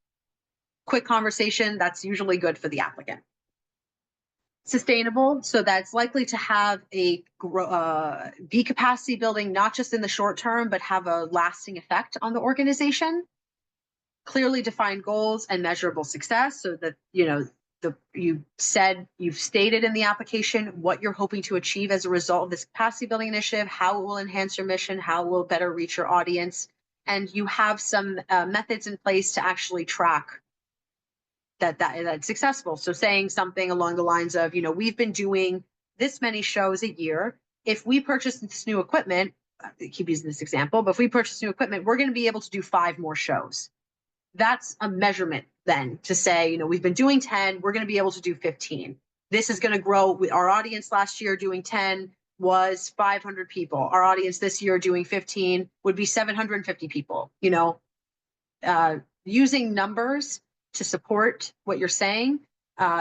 quick conversation, that's usually good for the applicant. Sustainable, so that's likely to have a be capacity building, not just in the short term, but have a lasting effect on the organization. Clearly defined goals and measurable success, so that, you know, you've stated in the application what you're hoping to achieve as a result of this capacity building initiative, how it will enhance your mission, how it will better reach your audience, and you have some methods in place to actually track that's successful. So saying something along the lines of, you know, we've been doing this many shows a year. If we purchase this new equipment, I keep using this example, but if we purchase new equipment, we're going to be able to do 5 more shows. That's a measurement then to say, you know, we've been doing 10, we're going to be able to do 15. This is going to grow. Our audience last year doing 10 was 500 people. Our audience this year doing 15 would be 750 people. You know, using numbers to support what you're saying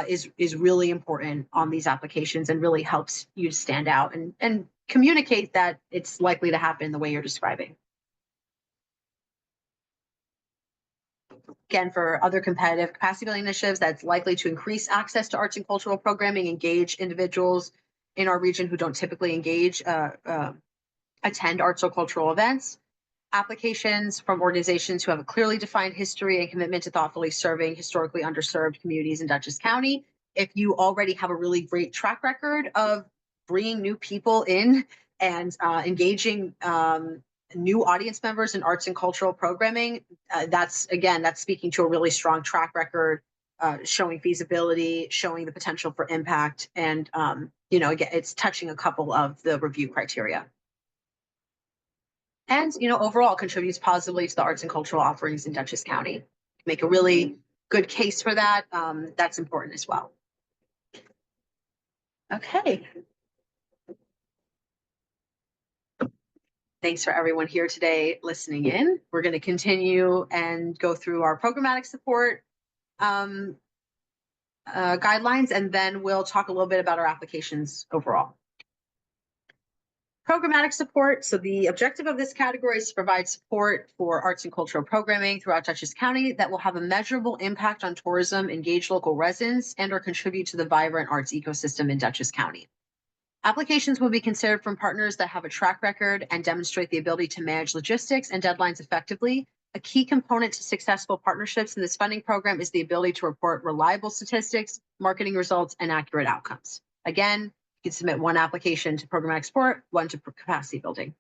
is really important on these applications, and really helps you stand out and communicate that it's likely to happen the way you're describing. Again, for other competitive capacity building initiatives, that's likely to increase access to arts and cultural programming, engage individuals in our region who don't typically attend arts or cultural events. Applications from organizations who have a clearly defined history and commitment to thoughtfully serving historically underserved communities in Dutchess County. If you already have a really great track record of bringing new people in and engaging new audience members in arts and cultural programming, that's speaking to a really strong track record, showing feasibility, showing the potential for impact, and you know, again, it's touching a couple of the review criteria. And, you know, overall contributes positively to the arts and cultural offerings in Dutchess County. Make a really good case for that. That's important as well. Okay. Thanks for everyone here today listening in. We're going to continue and go through our programmatic support guidelines, and then we'll talk a little bit about our applications overall. Programmatic support. So the objective of this category is to provide support for arts and cultural programming throughout Dutchess County that will have a measurable impact on tourism, engage local residents, and or contribute to the vibrant arts ecosystem in Dutchess County. Applications will be considered from partners that have a track record and demonstrate the ability to manage logistics and deadlines effectively. A key component to successful partnerships in this funding program is the ability to report reliable statistics, marketing results, and accurate outcomes. Again, you can submit one application to programmatic support, one to capacity building.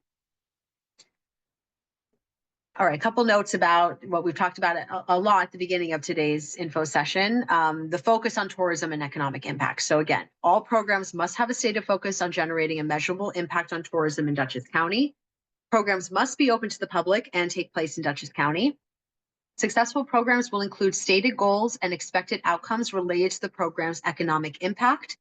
All right, a couple notes about what we've talked about a lot at the beginning of today's info session, the focus on tourism and economic impact. So again, all programs must have a stated focus on generating a measurable impact on tourism in Dutchess County. Programs must be open to the public and take place in Dutchess County. Successful programs will include stated goals and expected outcomes related to the program's economic impact.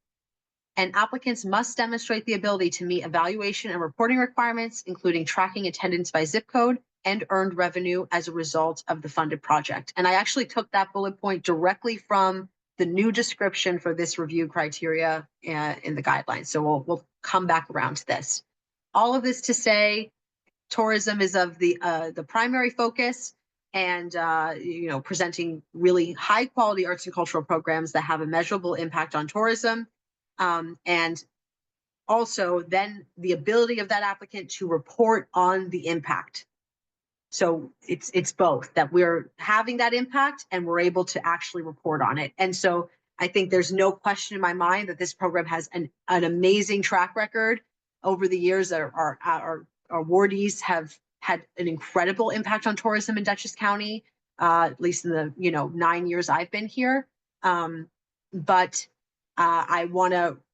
And applicants must demonstrate the ability to meet evaluation and reporting requirements, including tracking attendance by zip code and earned revenue as a result of the funded project. And I actually took that bullet point directly from the new description for this review criteria in the guidelines. So we'll come back around to this. All of this to say, tourism is of the primary focus, and you know, presenting really high quality arts and cultural programs that have a measurable impact on tourism. And also then the ability of that applicant to report on the impact. So it's both, that we're having that impact and we're able to actually report on it. And so I think there's no question in my mind that this program has an amazing track record over the years. Our awardees have had an incredible impact on tourism in Dutchess County, at least in the 9 years I've been here. But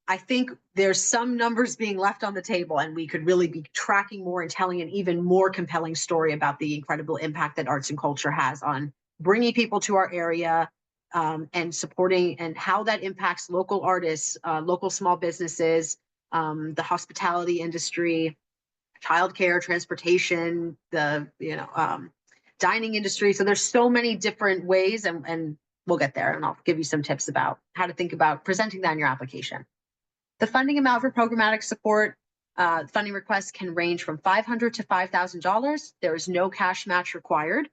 I think there's some numbers being left on the table, and we could really be tracking more and telling an even more compelling story about the incredible impact that arts and culture has on bringing people to our area, and supporting, and how that impacts local artists, local small businesses, the hospitality industry, childcare, transportation, the dining industry. So there's so many different ways and we'll get there, and I'll give you some tips about how to think about presenting that in your application. The funding amount for programmatic support, funding requests can range from $500 to $5,000. There is no cash match required.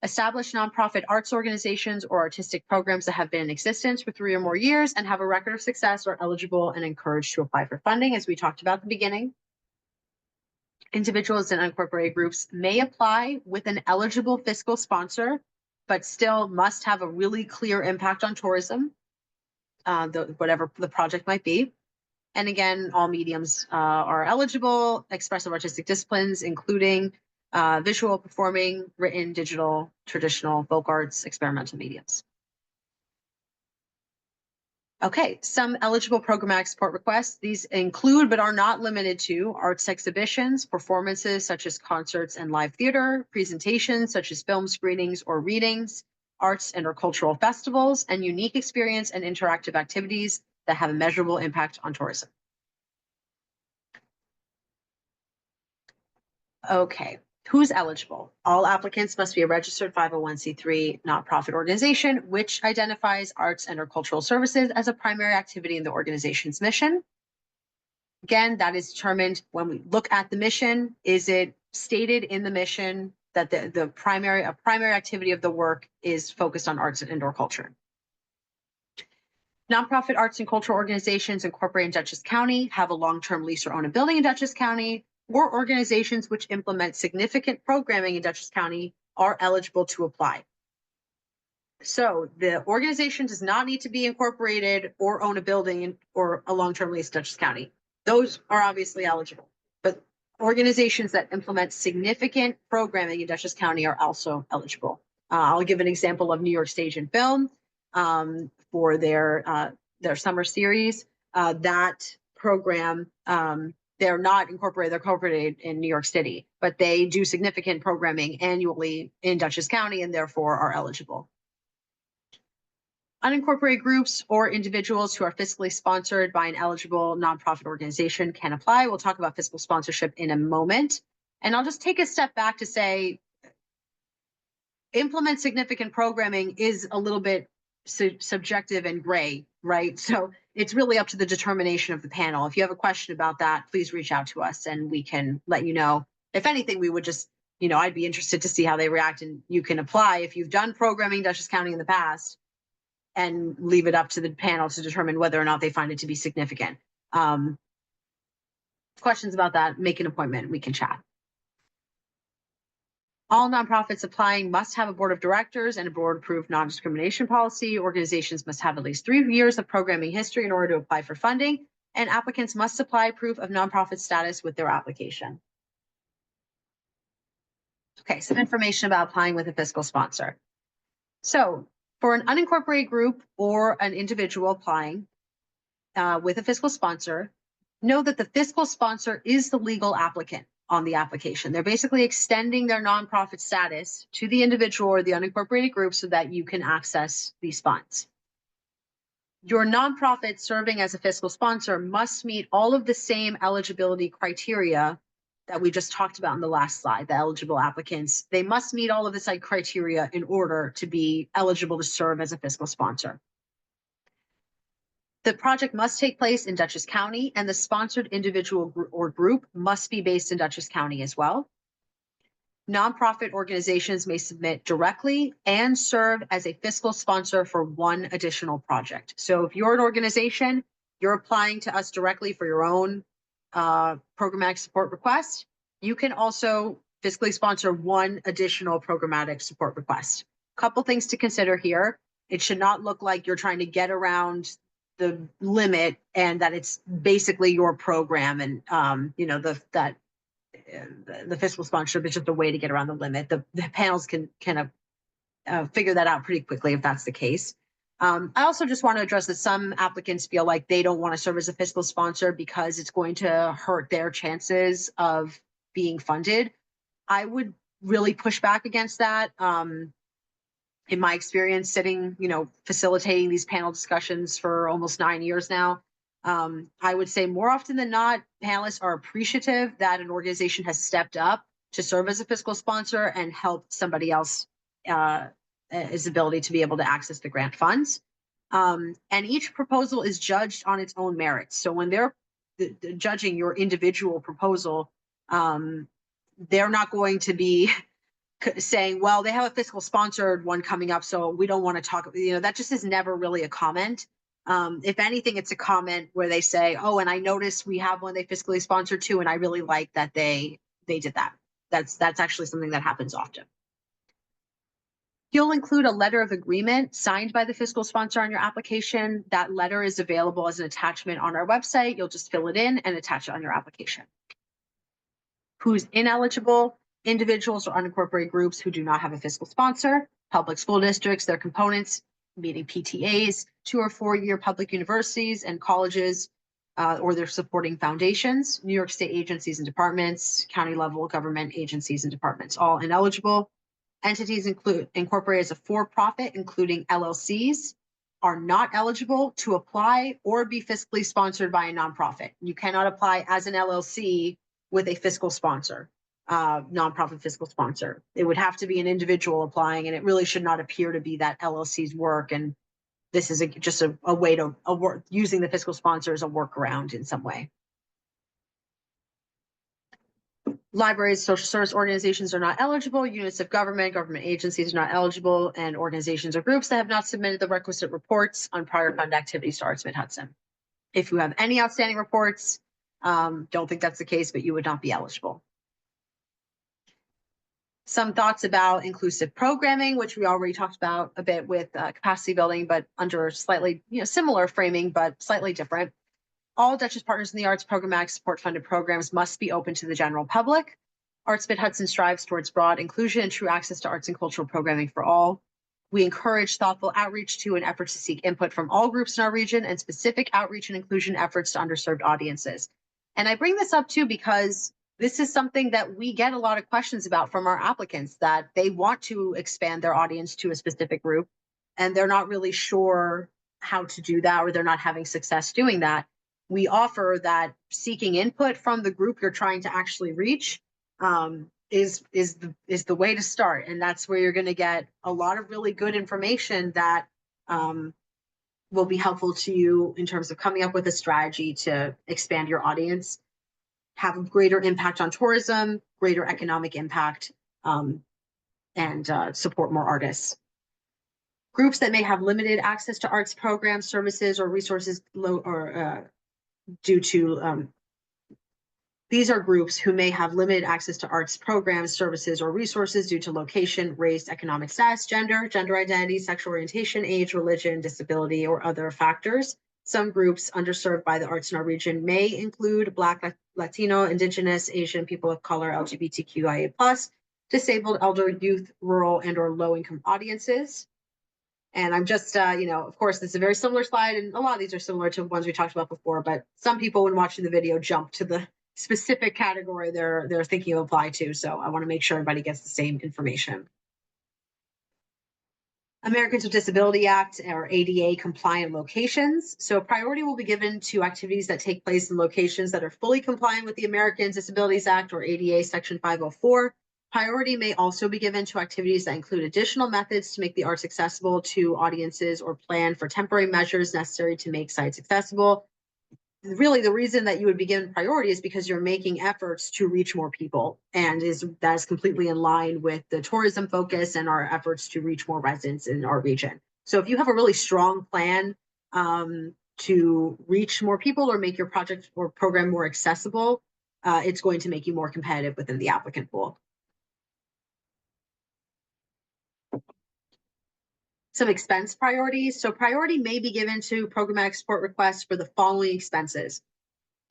Establish nonprofit arts organizations or artistic programs that have been in existence for 3 or more years and have a record of success are eligible and encouraged to apply for funding, as we talked about at the beginning. Individuals and unincorporated groups may apply with an eligible fiscal sponsor, but still must have a really clear impact on tourism, whatever the project might be. And again, all mediums are eligible, expressive artistic disciplines, including visual, performing, written, digital, traditional, folk arts, experimental mediums. Okay, some eligible programmatic support requests. These include, but are not limited to, arts exhibitions, performances such as concerts and live theater, presentations such as film screenings or readings, arts and or cultural festivals, and unique experience and interactive activities that have a measurable impact on tourism. Okay, who's eligible? All applicants must be a registered 501c3 nonprofit organization, which identifies arts and or cultural services as a primary activity in the organization's mission. Again, that is determined when we look at the mission. Is it stated in the mission that the primary activity of the work is focused on arts and or culture? Nonprofit arts and cultural organizations incorporated in Dutchess County have a long-term lease or own a building in Dutchess County, or organizations which implement significant programming in Dutchess County are eligible to apply. So the organization does not need to be incorporated or own a building or a long-term lease in Dutchess County. Those are obviously eligible, but organizations that implement significant programming in Dutchess County are also eligible. I'll give an example of New York Stage and Film for their summer series. That program, they're not incorporated, they're incorporated in New York City, but they do significant programming annually in Dutchess County and therefore are eligible. Unincorporated groups or individuals who are fiscally sponsored by an eligible nonprofit organization can apply. We'll talk about fiscal sponsorship in a moment. And I'll just take a step back to say, implement significant programming is a little bit subjective and gray, right? So it's really up to the determination of the panel. If you have a question about that, please reach out to us and we can let you know. If anything, we would just, I'd be interested to see how they react, and you can apply if you've done programming in Dutchess County in the past and leave it up to the panel to determine whether or not they find it to be significant. Questions about that, make an appointment, we can chat. All nonprofits applying must have a board of directors and a board-approved non-discrimination policy. Organizations must have at least 3 years of programming history in order to apply for funding, and applicants must supply proof of nonprofit status with their application. Okay, some information about applying with a fiscal sponsor. So for an unincorporated group or an individual applying with a fiscal sponsor, know that the fiscal sponsor is the legal applicant on the application. They're basically extending their nonprofit status to the individual or the unincorporated group so that you can access these funds. Your nonprofit serving as a fiscal sponsor must meet all of the same eligibility criteria that we just talked about in the last slide, the eligible applicants. They must meet all of this criteria in order to be eligible to serve as a fiscal sponsor. The project must take place in Dutchess County, and the sponsored individual or group must be based in Dutchess County as well. Nonprofit organizations may submit directly and serve as a fiscal sponsor for one additional project. So if you're an organization, you're applying to us directly for your own programmatic support request, you can also fiscally sponsor one additional programmatic support request. Couple things to consider here. It should not look like you're trying to get around the limit and that it's basically your program and the fiscal sponsorship is just a way to get around the limit. The panels can kind of figure that out pretty quickly if that's the case. I also just want to address that some applicants feel like they don't want to serve as a fiscal sponsor because it's going to hurt their chances of being funded. I would really push back against that. In my experience sitting, facilitating these panel discussions for almost 9 years now, I would say more often than not, panelists are appreciative that an organization has stepped up to serve as a fiscal sponsor and help somebody else his ability to be able to access the grant funds. And each proposal is judged on its own merits. So when they're judging your individual proposal, they're not going to be saying, well, they have a fiscal sponsored one coming up, so we don't want to talk, that just is never really a comment. If anything, it's a comment where they say, oh, and I noticed we have one they fiscally sponsored too, and I really like that they did that. That's actually something that happens often. You'll include a letter of agreement signed by the fiscal sponsor on your application. That letter is available as an attachment on our website. You'll just fill it in and attach it on your application. Who's ineligible? Individuals or unincorporated groups who do not have a fiscal sponsor, public school districts, their components, meaning PTAs, 2 or 4 year public universities and colleges, or their supporting foundations, New York State agencies and departments, county level government agencies and departments, all ineligible. Entities incorporated as a for-profit, including LLCs, are not eligible to apply or be fiscally sponsored by a nonprofit. You cannot apply as an LLC with a fiscal sponsor, nonprofit fiscal sponsor. It would have to be an individual applying, and it really should not appear to be that LLC's work. And this is just a way to using the fiscal sponsor as a workaround in some way. Libraries, social service organizations are not eligible. Units of government agencies are not eligible, and organizations or groups that have not submitted the requisite reports on prior fund activities to Arts Mid-Hudson. If you have any outstanding reports, don't think that's the case, but you would not be eligible. Some thoughts about inclusive programming, which we already talked about a bit with capacity building, but under slightly similar framing, but slightly different. All Dutchess Partners in the Arts programmatic support funded programs must be open to the general public. Arts Mid-Hudson strives towards broad inclusion and true access to arts and cultural programming for all. We encourage thoughtful outreach to and efforts to seek input from all groups in our region and specific outreach and inclusion efforts to underserved audiences. And I bring this up too because this is something that we get a lot of questions about from our applicants, that they want to expand their audience to a specific group and they're not really sure how to do that, or they're not having success doing that. We offer that seeking input from the group you're trying to actually reach is the way to start. And that's where you're going to get a lot of really good information that will be helpful to you in terms of coming up with a strategy to expand your audience, have a greater impact on tourism, greater economic impact, and support more artists. Groups that may have limited access to arts programs, services, or resources due to these are groups who may have limited access to arts programs, services, or resources due to location, race, economic status, gender identity, sexual orientation, age, religion, disability, or other factors. Some groups underserved by the arts in our region may include Black, Latino, Indigenous, Asian, people of color, LGBTQIA+, disabled, elder, youth, rural, and/or low-income audiences. And I'm just, of course, this is a very similar slide, and a lot of these are similar to ones we talked about before, but some people, when watching the video, jump to the specific category they're thinking of apply to. So I want to make sure everybody gets the same information. Americans with Disability Act or ADA compliant locations. So priority will be given to activities that take place in locations that are fully compliant with the Americans Disabilities Act or ADA Section 504. Priority may also be given to activities that include additional methods to make the arts accessible to audiences or plan for temporary measures necessary to make sites accessible. Really, the reason that you would be given priority is because you're making efforts to reach more people, and that is completely in line with the tourism focus and our efforts to reach more residents in our region. So if you have a really strong plan to reach more people or make your project or program more accessible, it's going to make you more competitive within the applicant pool. Some expense priorities. So priority may be given to programmatic support requests for the following expenses.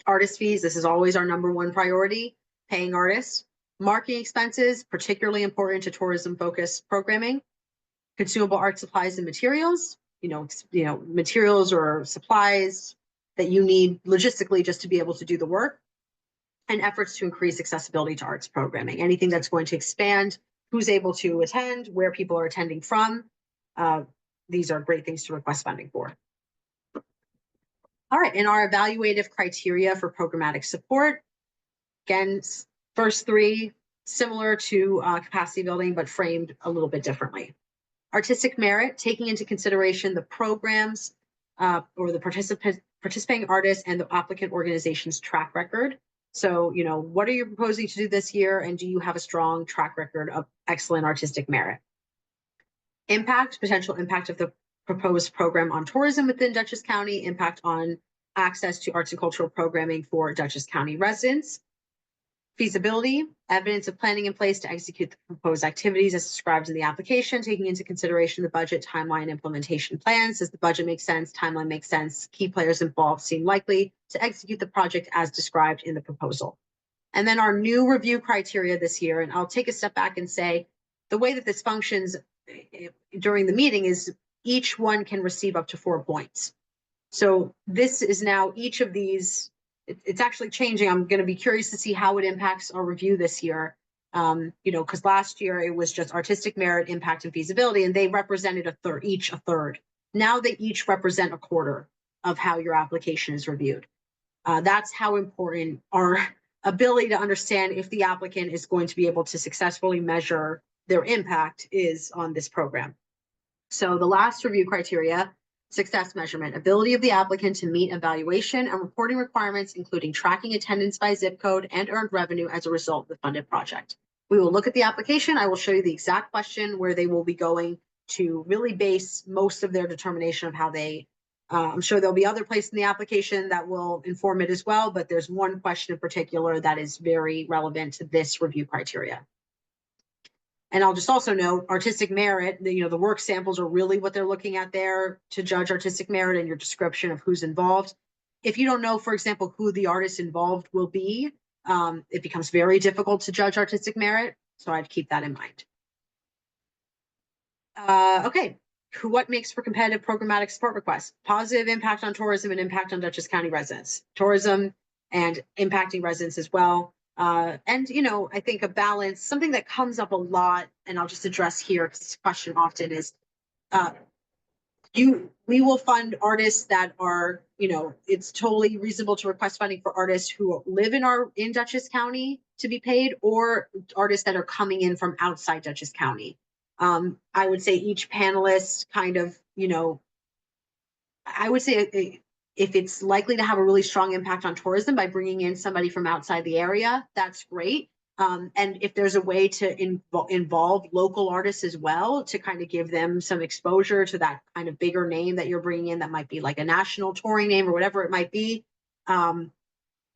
Artist fees, this is always our #1 priority, paying artists. Marketing expenses, particularly important to tourism-focused programming. Consumable art supplies and materials, materials or supplies that you need logistically just to be able to do the work. And efforts to increase accessibility to arts programming. Anything that's going to expand who's able to attend, where people are attending from. These are great things to request funding for. All right, and our evaluative criteria for programmatic support. Again, first 3, similar to capacity building, but framed a little bit differently. Artistic merit, taking into consideration the programs or the participating artists and the applicant organization's track record. So, you know, what are you proposing to do this year? And do you have a strong track record of excellent artistic merit? Impact, potential impact of the proposed program on tourism within Dutchess County, impact on access to arts and cultural programming for Dutchess County residents. Feasibility, evidence of planning in place to execute the proposed activities as described in the application, taking into consideration the budget, timeline, implementation plans. Does the budget make sense? Timeline makes sense? Key players involved seem likely to execute the project as described in the proposal. And then our new review criteria this year, and I'll take a step back and say, the way that this functions during the meeting is each one can receive up to 4 points. So this is now each of these, it's actually changing. I'm going to be curious to see how it impacts our review this year. You know, because last year it was just artistic merit, impact, and feasibility, and they represented each a third. Now they each represent a quarter of how your application is reviewed. That's how important our ability to understand if the applicant is going to be able to successfully measure their impact is on this program. So the last review criteria, success measurement, ability of the applicant to meet evaluation and reporting requirements, including tracking attendance by zip code and earned revenue as a result of the funded project. We will look at the application. I will show you the exact question where they will be going to really base most of their determination of how they, I'm sure there'll be other places in the application that will inform it as well, but there's one question in particular that is very relevant to this review criteria. And I'll just also note artistic merit, you know, the work samples are really what they're looking at there to judge artistic merit and your description of who's involved. If you don't know, for example, who the artist involved will be, it becomes very difficult to judge artistic merit. So I'd keep that in mind. Okay, what makes for competitive programmatic support requests? Positive impact on tourism and impact on Dutchess County residents. Tourism and impacting residents as well. And, you know, I think a balance, something that comes up a lot, and I'll just address here because this question often is, we will fund artists that are, you know, it's totally reasonable to request funding for artists who live in Dutchess County to be paid, or artists that are coming in from outside Dutchess County. I would say each panelist kind of, you know, I would say if it's likely to have a really strong impact on tourism by bringing in somebody from outside the area, that's great. And if there's a way to involve local artists as well to kind of give them some exposure to that kind of bigger name that you're bringing in, that might be like a national touring name or whatever it might be,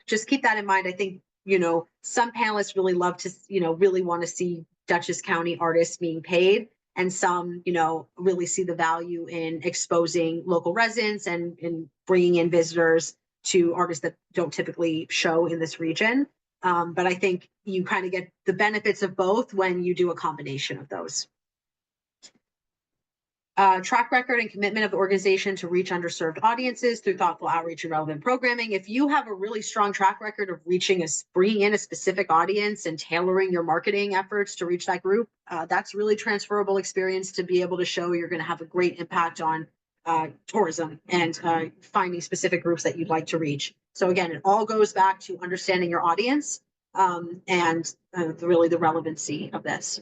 just keep that in mind. I think, you know, some panelists really love to, you know, really want to see Dutchess County artists being paid. And some, you know, really see the value in exposing local residents and bringing in visitors to artists that don't typically show in this region. But I think you kind of get the benefits of both when you do a combination of those. Track record and commitment of the organization to reach underserved audiences through thoughtful outreach and relevant programming. If you have a really strong track record of bringing in a specific audience and tailoring your marketing efforts to reach that group, that's really transferable experience to be able to show you're going to have a great impact on tourism and finding specific groups that you'd like to reach. So again, it all goes back to understanding your audience and really the relevancy of this.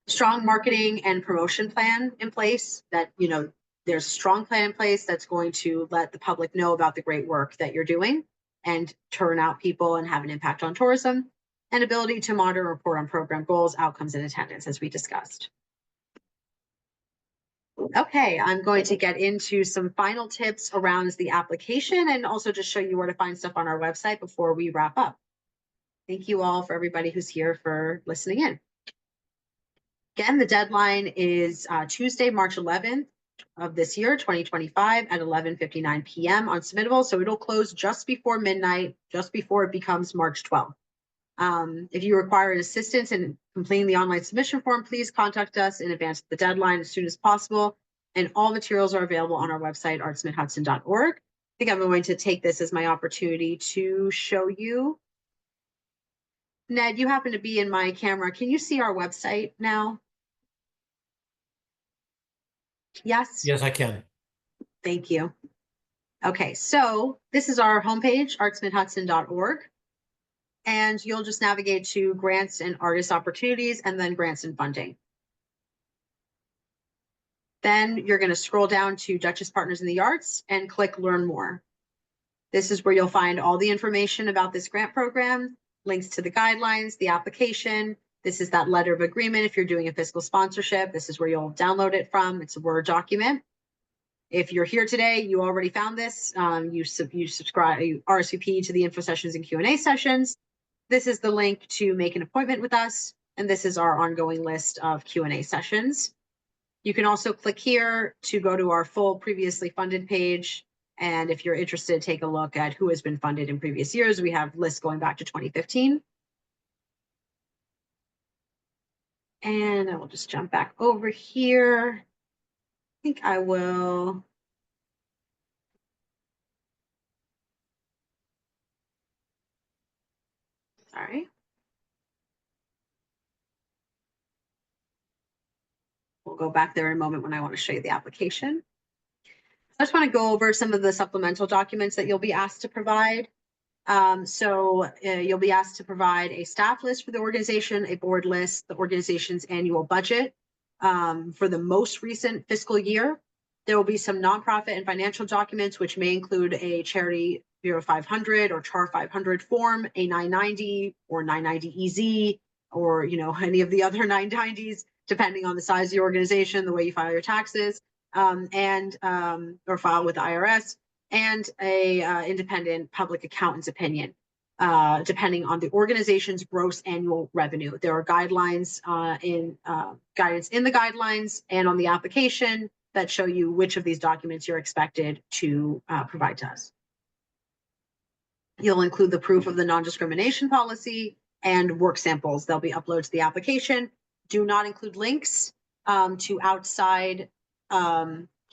Strong marketing and promotion plan in place, that, you know, there's a strong plan in place that's going to let the public know about the great work that you're doing and turn out people and have an impact on tourism, and ability to monitor and report on program goals, outcomes, and attendance, as we discussed. Okay, I'm going to get into some final tips around the application and also just show you where to find stuff on our website before we wrap up. Thank you all for everybody who's here for listening in. Again, the deadline is Tuesday, March 11th of this year, 2025 at 11:59 p.m. on submittable. So it'll close just before midnight, just before it becomes March 12th. If you require assistance in completing the online submission form, please contact us in advance of the deadline as soon as possible. And all materials are available on our website, artsmidhudson.org. I think I'm going to take this as my opportunity to show you. Ned, you happen to be in my camera. Can you see our website now? Yes? Yes, I can. Thank you. Okay, so this is our homepage, artsmidhudson.org. And you'll just navigate to grants and artist opportunities and then grants and funding. Then you're going to scroll down to Dutchess Partners in the Arts and click Learn More. This is where you'll find all the information about this grant program, links to the guidelines, the application. This is that letter of agreement. If you're doing a fiscal sponsorship, this is where you'll download it from. It's a Word document. If you're here today, you already found this. You subscribe, you RSVP to the info sessions and Q&A sessions. This is the link to make an appointment with us. And this is our ongoing list of Q&A sessions. You can also click here to go to our full previously funded page. And if you're interested, take a look at who has been funded in previous years. We have lists going back to 2015. And I will just jump back over here. I think I will. Sorry. We'll go back there in a moment when I want to show you the application. I just want to go over some of the supplemental documents that you'll be asked to provide. You'll be asked to provide a staff list for the organization, a board list, the organization's annual budget for the most recent fiscal year. There will be some nonprofit and financial documents, which may include a Charity Bureau 500 or Char 500 form, a 990 or 990 EZ, or any of the other 990s, depending on the size of your organization, the way you file your taxes, or file with the IRS, and a independent public accountant's opinion, depending on the organization's gross annual revenue. There are guidelines guidance in the guidelines and on the application that show you which of these documents you're expected to provide to us. You'll include the proof of the non-discrimination policy and work samples. They'll be uploaded to the application. Do not include links to outside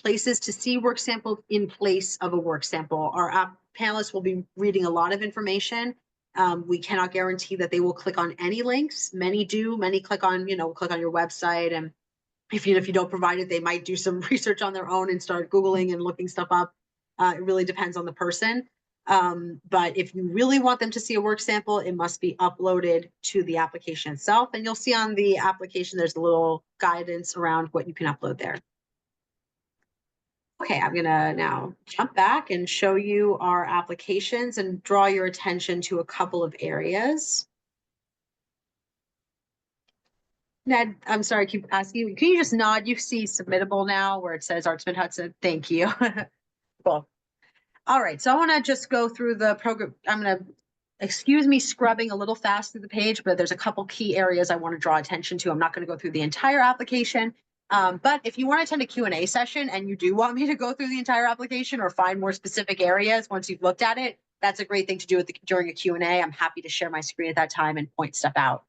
places to see work samples in place of a work sample. Our panelists will be reading a lot of information. We cannot guarantee that they will click on any links. Many do. Many click on your website, and if you don't provide it, they might do some research on their own and start Googling and looking stuff up. It really depends on the person. But if you really want them to see a work sample, it must be uploaded to the application itself. And you'll see on the application, there's a little guidance around what you can upload there. Okay, I'm gonna now jump back and show you our applications and draw your attention to a couple of areas. Ned, I'm sorry, I keep asking you. Can you just nod? You see submittable now where it says Arts Mid-Hudson. Thank you. Cool. All right, so I want to just go through the program. I'm going to, excuse me, scrubbing a little fast through the page, but there's a couple key areas I want to draw attention to. I'm not going to go through the entire application. But if you want to attend a Q&A session and you do want me to go through the entire application or find more specific areas once you've looked at it, that's a great thing to do during a Q&A. I'm happy to share my screen at that time and point stuff out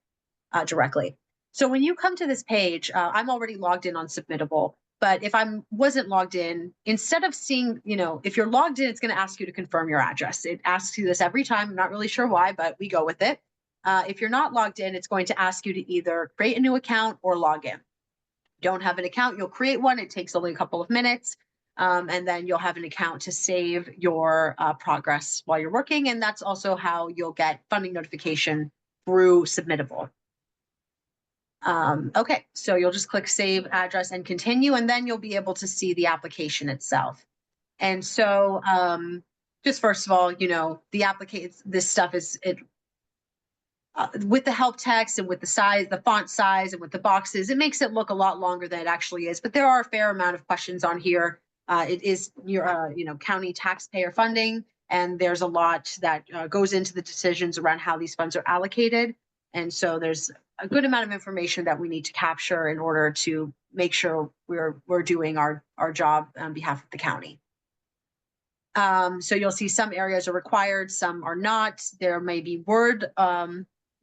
directly. So when you come to this page, I'm already logged in on Submittable, but if I wasn't logged in, instead of seeing, if you're logged in, it's going to ask you to confirm your address. It asks you this every time. I'm not really sure why, but we go with it. If you're not logged in, it's going to ask you to either create a new account or log in. Don't have an account, you'll create one. It takes only a couple of minutes. And then you'll have an account to save your progress while you're working. And that's also how you'll get funding notification through Submittable. Okay, so you'll just click Save Address and Continue, and then you'll be able to see the application itself. And so just first of all, the application, this stuff is, with the help text and with the size, the font size, and with the boxes, it makes it look a lot longer than it actually is. But there are a fair amount of questions on here. It is your, county taxpayer funding, and there's a lot that goes into the decisions around how these funds are allocated. And so there's a good amount of information that we need to capture in order to make sure we're doing our job on behalf of the county. So you'll see some areas are required, some are not. There may be word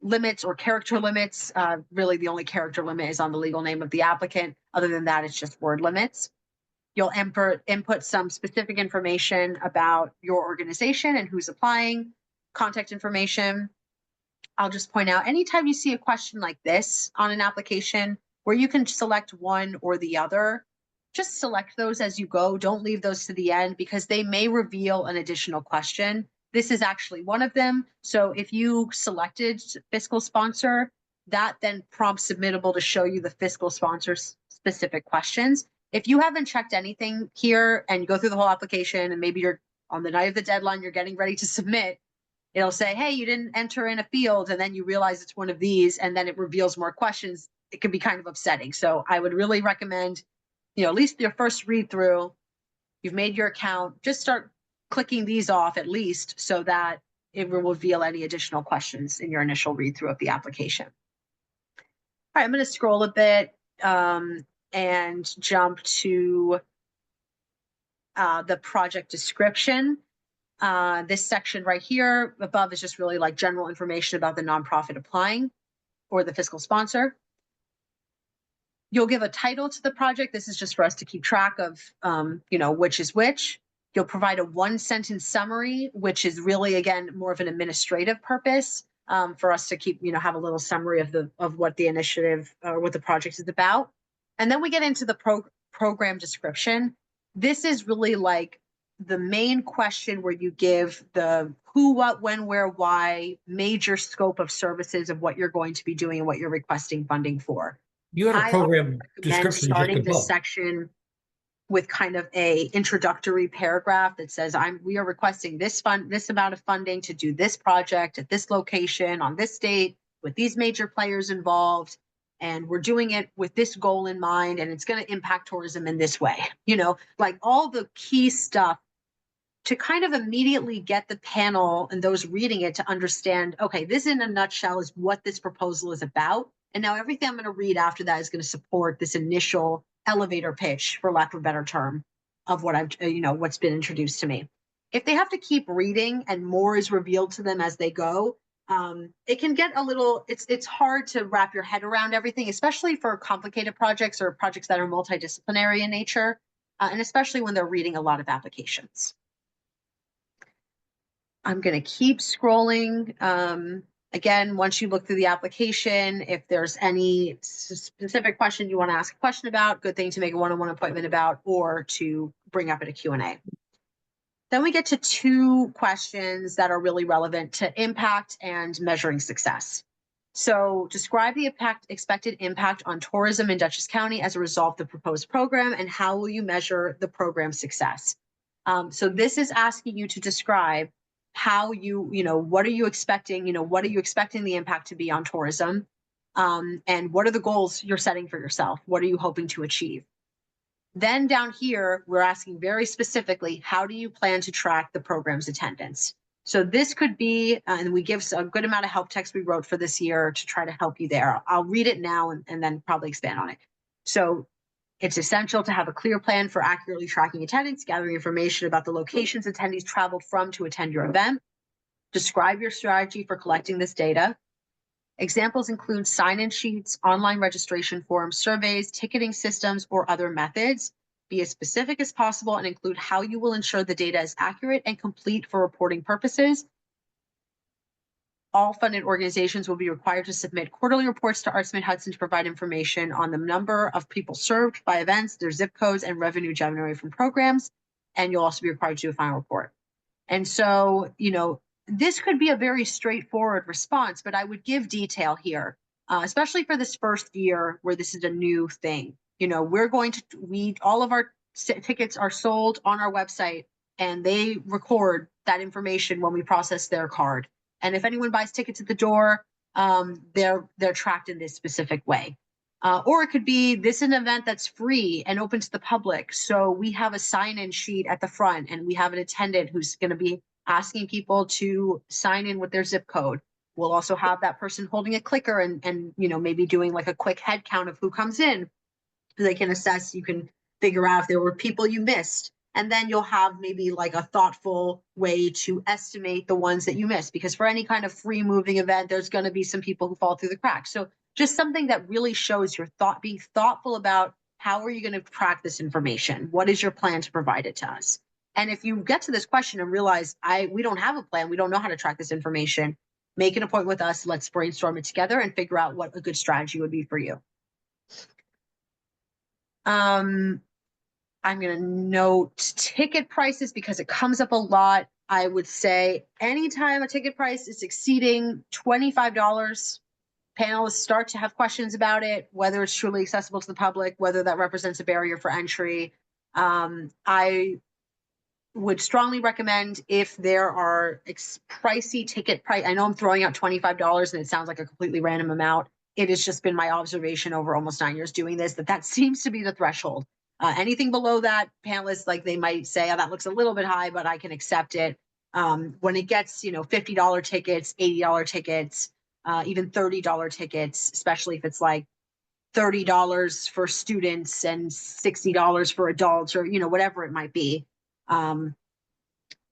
limits or character limits. Really, the only character limit is on the legal name of the applicant. Other than that, it's just word limits. You'll input some specific information about your organization and who's applying, contact information. I'll just point out, anytime you see a question like this on an application where you can select one or the other, just select those as you go. Don't leave those to the end because they may reveal an additional question. This is actually one of them. So if you selected fiscal sponsor, that then prompts Submittable to show you the fiscal sponsor's specific questions. If you haven't checked anything here and you go through the whole application and maybe you're on the night of the deadline, you're getting ready to submit, it'll say, hey, you didn't enter in a field, and then you realize it's one of these, and then it reveals more questions. It can be kind of upsetting. So I would really recommend, at least your first read through, you've made your account, just start clicking these off at least so that it will reveal any additional questions in your initial read through of the application. All right, I'm going to scroll a bit and jump to the project description. This section right here above is just really like general information about the nonprofit applying or the fiscal sponsor. You'll give a title to the project. This is just for us to keep track of, which is which. You'll provide a 1-sentence summary, which is really, again, more of an administrative purpose for us to keep, have a little summary of what the initiative or what the project is about. And then we get into the program description. This is really like the main question where you give the who, what, when, where, why, major scope of services of what you're going to be doing and what you're requesting funding for. You had a program description starting this section with kind of a introductory paragraph that says, we are requesting this amount of funding to do this project at this location on this date with these major players involved. And we're doing it with this goal in mind, and it's going to impact tourism in this way, like all the key stuff to kind of immediately get the panel and those reading it to understand, okay, this in a nutshell is what this proposal is about. And now everything I'm going to read after that is going to support this initial elevator pitch, for lack of a better term, of what I've, what's been introduced to me. If they have to keep reading and more is revealed to them as they go, it can get a little, it's hard to wrap your head around everything, especially for complicated projects or projects that are multidisciplinary in nature, and especially when they're reading a lot of applications. I'm going to keep scrolling. Again, once you look through the application, if there's any specific question you want to ask a question about, good thing to make a one-on-one appointment about or to bring up at a Q&A. Then we get to 2 questions that are really relevant to impact and measuring success. So describe the expected impact on tourism in Dutchess County as a result of the proposed program, and how will you measure the program's success? So this is asking you to describe how what are you expecting, what are you expecting the impact to be on tourism? And what are the goals you're setting for yourself? What are you hoping to achieve? Then down here, we're asking very specifically, how do you plan to track the program's attendance? So this could be, and we give a good amount of help text we wrote for this year to try to help you there. I'll read it now and then probably expand on it. So it's essential to have a clear plan for accurately tracking attendance, gathering information about the locations attendees traveled from to attend your event. Describe your strategy for collecting this data. Examples include sign-in sheets, online registration forms, surveys, ticketing systems, or other methods. Be as specific as possible and include how you will ensure the data is accurate and complete for reporting purposes. All funded organizations will be required to submit quarterly reports to Arts Mid-Hudson to provide information on the number of people served by events, their zip codes, and revenue generated from programs. And you'll also be required to do a final report. And so, this could be a very straightforward response, but I would give detail here, especially for this first year where this is a new thing. We're going to all of our tickets are sold on our website, and they record that information when we process their card. And if anyone buys tickets at the door, they're tracked in this specific way. Or it could be this is an event that's free and open to the public. So we have a sign-in sheet at the front, and we have an attendant who's going to be asking people to sign in with their zip code. We'll also have that person holding a clicker and maybe doing like a quick head count of who comes in. So they can assess, you can figure out if there were people you missed. And then you'll have maybe like a thoughtful way to estimate the ones that you missed, because for any kind of free moving event, there's going to be some people who fall through the cracks. So just something that really shows your being thoughtful about how are you going to track this information? What is your plan to provide it to us? And if you get to this question and realize we don't have a plan, we don't know how to track this information, make an appointment with us. Let's brainstorm it together and figure out what a good strategy would be for you. I'm going to note ticket prices because it comes up a lot. I would say anytime a ticket price is exceeding $25, panelists start to have questions about it, whether it's truly accessible to the public, whether that represents a barrier for entry. I would strongly recommend, if there are pricey ticket price, I know I'm throwing out $25 and it sounds like a completely random amount. It has just been my observation over almost 9 years doing this, that seems to be the threshold. Anything below that, panelists, like, they might say, oh, that looks a little bit high, but I can accept it. When it gets, $50 tickets, $80 tickets, even $30 tickets, especially if it's like $30 for students and $60 for adults, or, whatever it might be.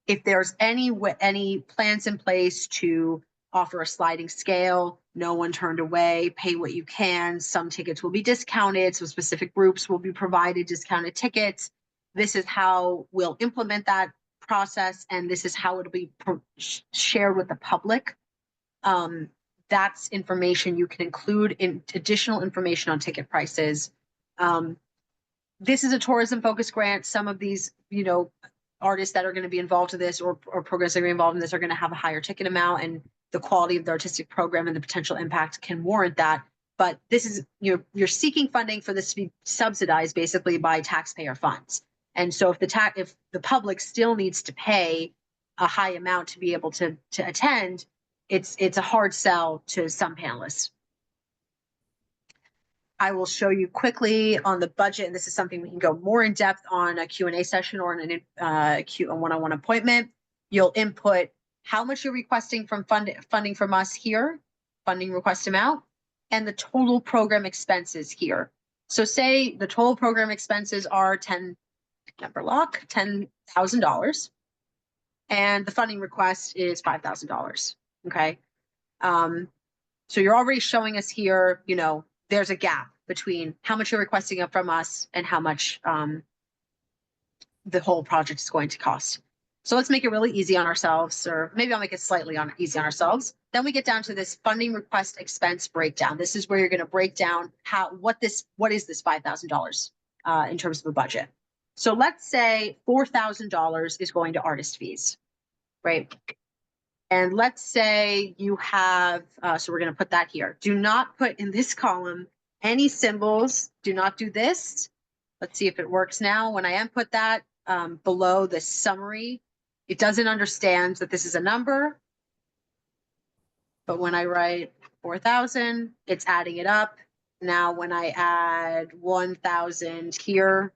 If there's any plans in place to offer a sliding scale, no one turned away, pay what you can. Some tickets will be discounted. So specific groups will be provided discounted tickets. This is how we'll implement that process. And this is how it'll be shared with the public. That's information you can include in additional information on ticket prices. This is a tourism focused grant. Some of these, artists that are going to be involved in this, or programs that are involved in this, are going to have a higher ticket amount, and the quality of the artistic program and the potential impact can warrant that. But this is, you're seeking funding for this to be subsidized basically by taxpayer funds. And so if the public still needs to pay a high amount to be able to attend, it's a hard sell to some panelists. I will show you quickly on the budget, and this is something we can go more in depth on a Q&A session or in a one-on-one appointment. You'll input how much you're requesting from funding from us here, funding request amount, and the total program expenses here. So say the total program expenses are $10,000, and the funding request is $5,000. Okay. So you're already showing us here, there's a gap between how much you're requesting from us and how much the whole project is going to cost. So let's make it really easy on ourselves, or maybe I'll make it slightly easy on ourselves. Then we get down to this funding request expense breakdown. This is where you're going to break down what is this $5,000 in terms of a budget. So let's say $4,000 is going to artist fees, right? And let's say you have, so we're going to put that here. Do not put in this column any symbols. Do not do this. Let's see if it works now. When I input that below the summary, it doesn't understand that this is a number. But when I write 4,000, it's adding it up. Now, when I add 1,000 here,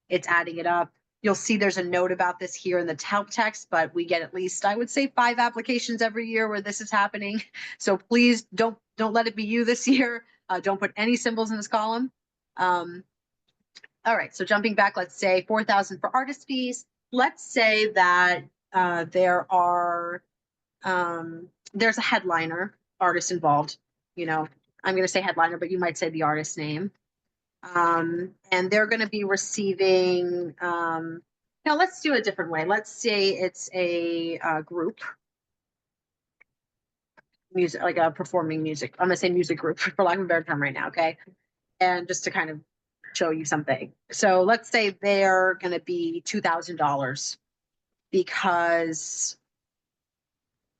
it's adding it up. You'll see there's a note about this here in the help text, but we get at least, I would say, 5 applications every year where this is happening. So please don't let it be you this year. Don't put any symbols in this column. All right, so jumping back, let's say 4,000 for artist fees. Let's say that there's a headliner artist involved. I'm going to say headliner, but you might say the artist name. And they're going to be receiving, now let's do it a different way. Let's say it's a group, music, like a performing music. I'm going to say music group for lack of a better term right now. Okay. And just to kind of show you something. So let's say they're going to be $2,000 because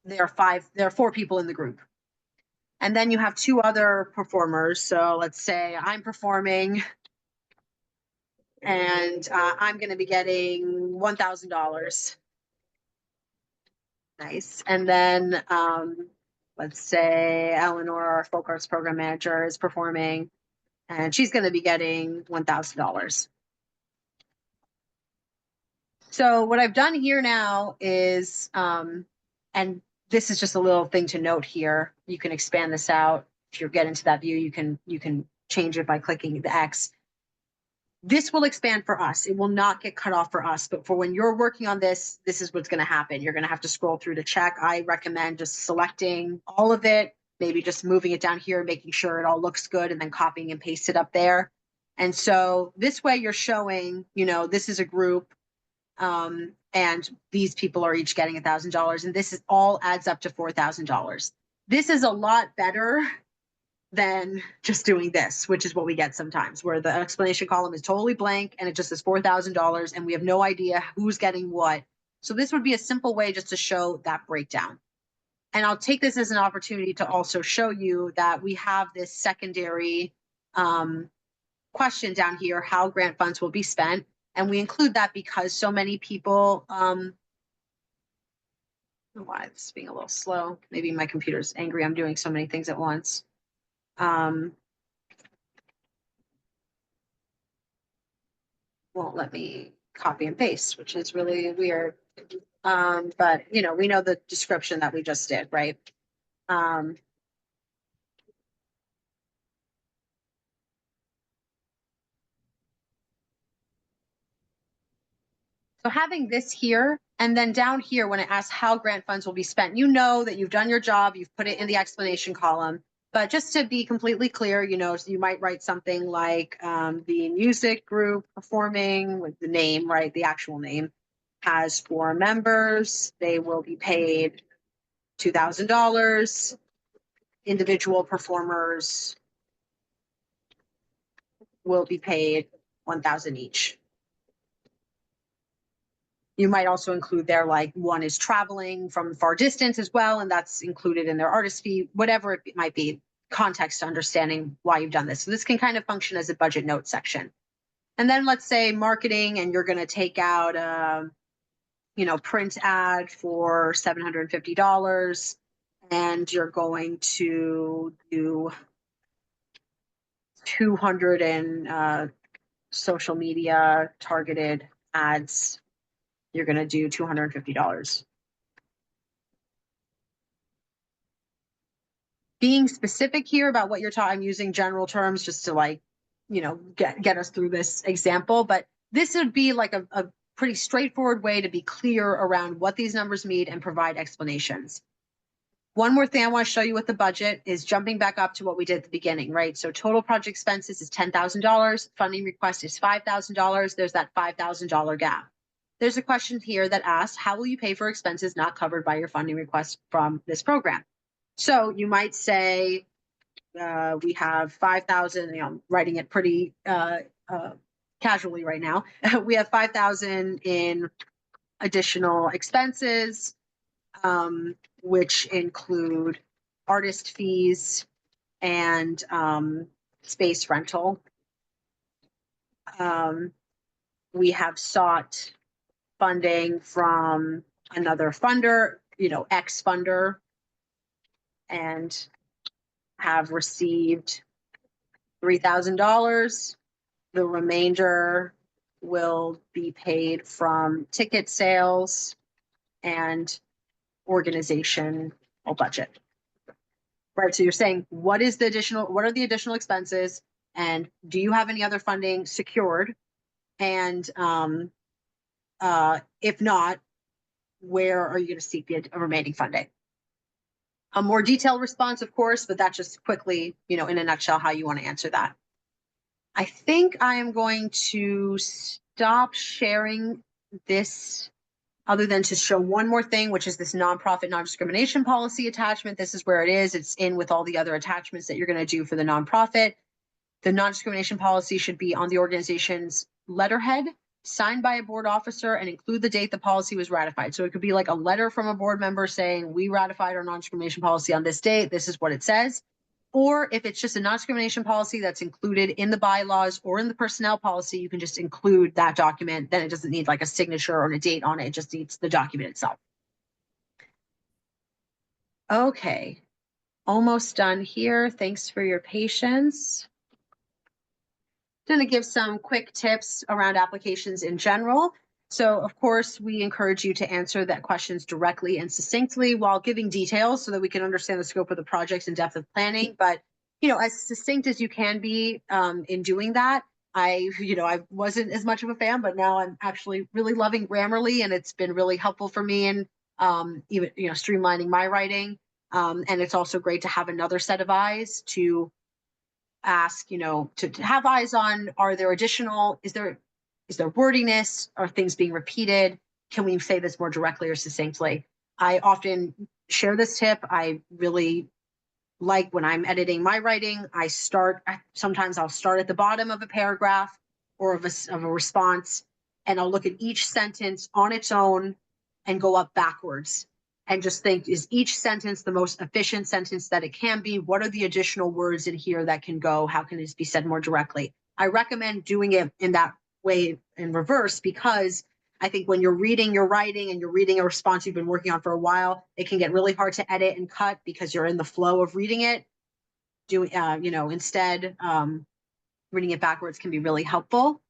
there are 4 people in the group. And then you have 2 other performers. So let's say I'm performing and I'm going to be getting $1,000. Nice. And then let's say Eleanor, our folk arts program manager, is performing and she's going to be getting $1,000. So what I've done here now is, and this is just a little thing to note here. You can expand this out. If you get into that view, you can change it by clicking the X. This will expand for us. It will not get cut off for us, but for when you're working on this, this is what's going to happen. You're going to have to scroll through to check. I recommend just selecting all of it, maybe just moving it down here, making sure it all looks good, and then copying and paste it up there. And so this way you're showing, this is a group. And these people are each getting $1,000, and this all adds up to $4,000. This is a lot better than just doing this, which is what we get sometimes, where the explanation column is totally blank and it just says $4,000 and we have no idea who's getting what. So this would be a simple way just to show that breakdown. And I'll take this as an opportunity to also show you that we have this secondary question down here, how grant funds will be spent. And we include that because so many people, I don't know why it's being a little slow. Maybe my computer's angry. I'm doing so many things at once. Won't let me copy and paste, which is really weird. But you know, we know the description that we just did, right? So having this here, and then down here, when it asks how grant funds will be spent, you know that you've done your job, you've put it in the explanation column. But just to be completely clear, you know, so you might write something like the music group performing with the name, right? The actual name has 4 members. They will be paid $2,000. Individual performers will be paid $1,000 each. You might also include there, like, one is traveling from far distance as well, and that's included in their artist fee, whatever it might be, context to understanding why you've done this. So this can kind of function as a budget note section. And then let's say marketing, and you're going to take out a, you know, print ad for $750, and you're going to do 200 in social media targeted ads. You're going to do $250. Being specific here about what you're talking, I'm using general terms just to, like, you know, get us through this example, but this would be like a pretty straightforward way to be clear around what these numbers mean and provide explanations. One more thing I want to show you with the budget is jumping back up to what we did at the beginning, right? So total project expenses is $10,000. Funding request is $5,000. There's that $5,000 gap. There's a question here that asks, how will you pay for expenses not covered by your funding request from this program? So you might say, we have 5,000, you know, I'm writing it pretty casually right now. We have 5,000 in additional expenses, which include artist fees and space rental. We have sought funding from another funder, you know, X funder, and have received $3,000. The remainder will be paid from ticket sales and organizational budget. Right. So you're saying, what are the additional expenses? And do you have any other funding secured? And if not, where are you going to seek the remaining funding? A more detailed response, of course, but that's just quickly, you know, in a nutshell, how you want to answer that. I think I am going to stop sharing this, other than to show one more thing, which is this nonprofit non-discrimination policy attachment. This is where it is. It's in with all the other attachments that you're going to do for the nonprofit. The non-discrimination policy should be on the organization's letterhead, signed by a board officer, and include the date the policy was ratified. So it could be like a letter from a board member saying, we ratified our non-discrimination policy on this date. This is what it says. Or if it's just a non-discrimination policy that's included in the bylaws or in the personnel policy, you can just include that document. Then it doesn't need like a signature or a date on it. It just needs the document itself. Okay, almost done here. Thanks for your patience. Going to give some quick tips around applications in general. So of course, we encourage you to answer that questions directly and succinctly while giving details so that we can understand the scope of the projects and depth of planning. But, you know, as succinct as you can be in doing that. I wasn't as much of a fan, but now I'm actually really loving Grammarly, and it's been really helpful for me in even, you know, streamlining my writing. And it's also great to have another set of eyes to ask, you know, to have eyes on, are there additional, is there wordiness? Are things being repeated? Can we say this more directly or succinctly? I often share this tip. I really like when I'm editing my writing, sometimes I'll start at the bottom of a paragraph or of a response, and I'll look at each sentence on its own and go up backwards and just think, is each sentence the most efficient sentence that it can be? What are the additional words in here that can go? How can this be said more directly? I recommend doing it in that way in reverse, because I think when you're reading your writing and you're reading a response you've been working on for a while, it can get really hard to edit and cut because you're in the flow of reading it. Instead, reading it backwards can be really helpful.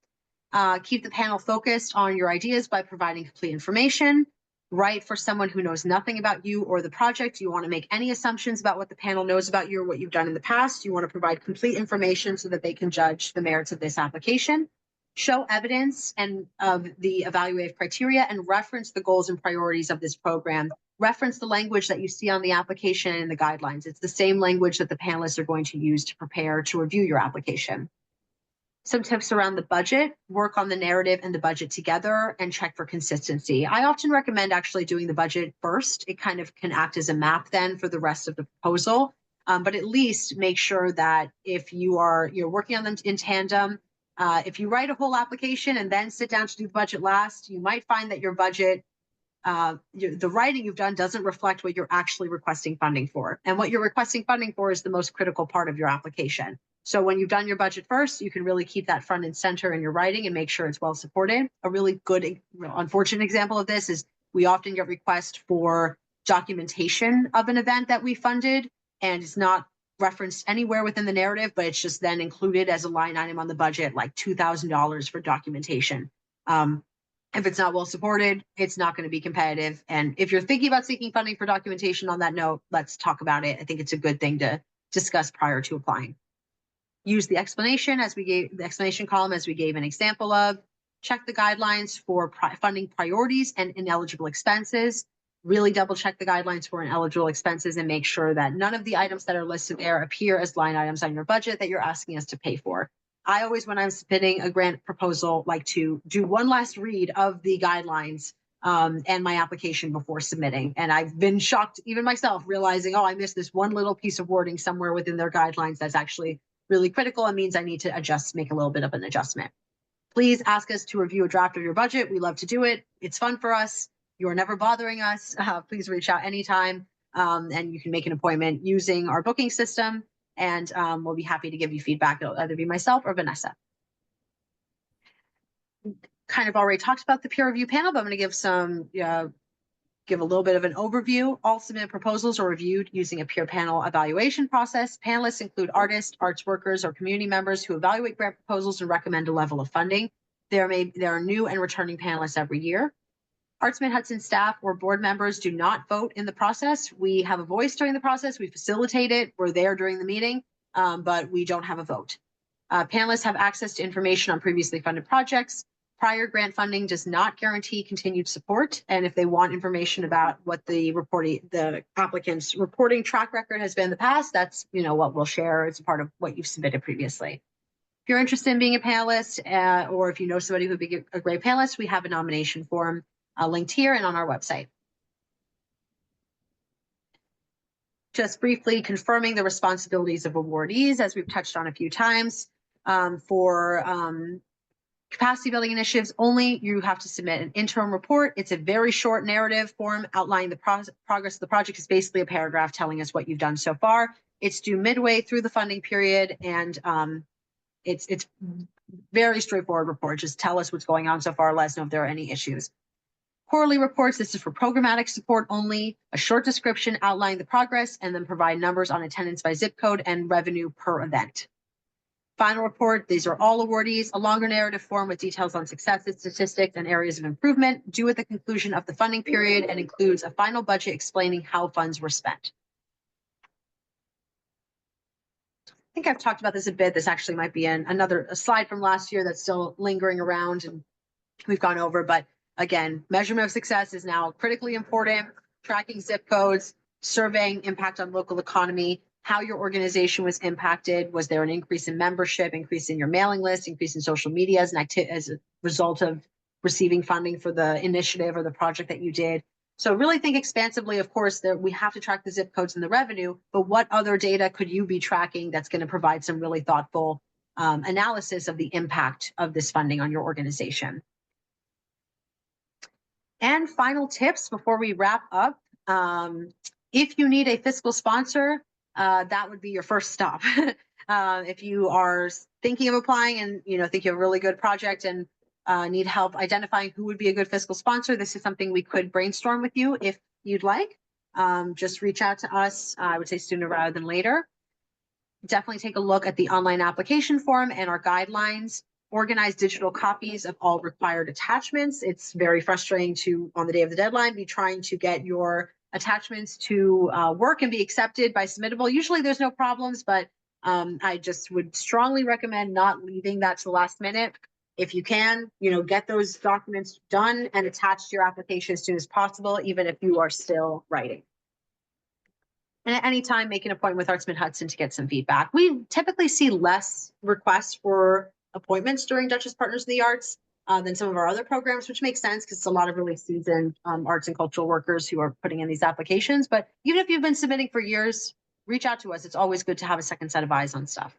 Keep the panel focused on your ideas by providing complete information. Write for someone who knows nothing about you or the project. You want to make any assumptions about what the panel knows about you or what you've done in the past. You want to provide complete information so that they can judge the merits of this application. Show evidence and of the evaluative criteria and reference the goals and priorities of this program. Reference the language that you see on the application and the guidelines. It's the same language that the panelists are going to use to prepare to review your application. Some tips around the budget: work on the narrative and the budget together and check for consistency. I often recommend actually doing the budget first. It kind of can act as a map then for the rest of the proposal. But at least make sure that if you're working on them in tandem, if you write a whole application and then sit down to do the budget last, you might find that your budget, the writing you've done doesn't reflect what you're actually requesting funding for. And what you're requesting funding for is the most critical part of your application. So when you've done your budget first, you can really keep that front and center in your writing and make sure it's well supported. A really good, unfortunate example of this is we often get requests for documentation of an event that we funded, and it's not referenced anywhere within the narrative, but it's just then included as a line item on the budget, like $2,000 for documentation. If it's not well supported, it's not going to be competitive. And if you're thinking about seeking funding for documentation on that note, let's talk about it. I think it's a good thing to discuss prior to applying. Use the explanation column as we gave an example of. Check the guidelines for funding priorities and ineligible expenses. Really double check the guidelines for ineligible expenses and make sure that none of the items that are listed there appear as line items on your budget that you're asking us to pay for. I always, when I'm submitting a grant proposal, like to do one last read of the guidelines and my application before submitting. And I've been shocked, even myself, realizing, oh, I missed this one little piece of wording somewhere within their guidelines that's actually really critical and means I need to make a little bit of an adjustment. Please ask us to review a draft of your budget. We love to do it. It's fun for us. You're never bothering us. Please reach out anytime, and you can make an appointment using our booking system, and we'll be happy to give you feedback. It'll either be myself or Vanessa. Kind of already talked about the peer review panel, but I'm going to give a little bit of an overview. All submitted proposals are reviewed using a peer panel evaluation process. Panelists include artists, arts workers, or community members who evaluate grant proposals and recommend a level of funding. There are new and returning panelists every year. Arts Mid-Hudson staff or board members do not vote in the process. We have a voice during the process. We facilitate it. We're there during the meeting, but we don't have a vote. Panelists have access to information on previously funded projects. Prior grant funding does not guarantee continued support. And if they want information about what the applicant's reporting track record has been in the past, that's what we'll share as part of what you've submitted previously. If you're interested in being a panelist, or if you know somebody who would be a great panelist, we have a nomination form linked here and on our website. Just briefly confirming the responsibilities of awardees, as we've touched on a few times. For capacity building initiatives only, you have to submit an interim report. It's a very short narrative form outlining the progress of the project. Is basically a paragraph telling us what you've done so far. It's due midway through the funding period, and it's very straightforward report. Just tell us what's going on so far. Let us know if there are any issues. Quarterly reports, this is for programmatic support only. A short description outlining the progress, and then provide numbers on attendance by zip code and revenue per event. Final report, these are all awardees. A longer narrative form with details on successes, statistics, and areas of improvement due at the conclusion of the funding period, and includes a final budget explaining how funds were spent. I think I've talked about this a bit. This actually might be a slide from last year that's still lingering around and we've gone over, but again, measurement of success is now critically important. Tracking zip codes, surveying impact on local economy, how your organization was impacted. Was there an increase in membership, increase in your mailing list, increase in social media as a result of receiving funding for the initiative or the project that you did? So really think expansively. Of course, we have to track the zip codes and the revenue, but what other data could you be tracking that's going to provide some really thoughtful analysis of the impact of this funding on your organization? And final tips before we wrap up. If you need a fiscal sponsor, that would be your first stop. If you are thinking of applying and think you have a really good project and need help identifying who would be a good fiscal sponsor, this is something we could brainstorm with you if you'd like. Just reach out to us. I would say sooner rather than later. Definitely take a look at the online application form and our guidelines. Organize digital copies of all required attachments. It's very frustrating to, on the day of the deadline, be trying to get your attachments to work and be accepted by Submittable. Usually there's no problems, but I just would strongly recommend not leaving that to the last minute. If you can, get those documents done and attached to your application as soon as possible, even if you are still writing. And at any time, make an appointment with Arts Mid-Hudson to get some feedback. We typically see less requests for appointments during Dutchess Partners in the Arts than some of our other programs, which makes sense because it's a lot of really seasoned arts and cultural workers who are putting in these applications. But even if you've been submitting for years, reach out to us. It's always good to have a second set of eyes on stuff.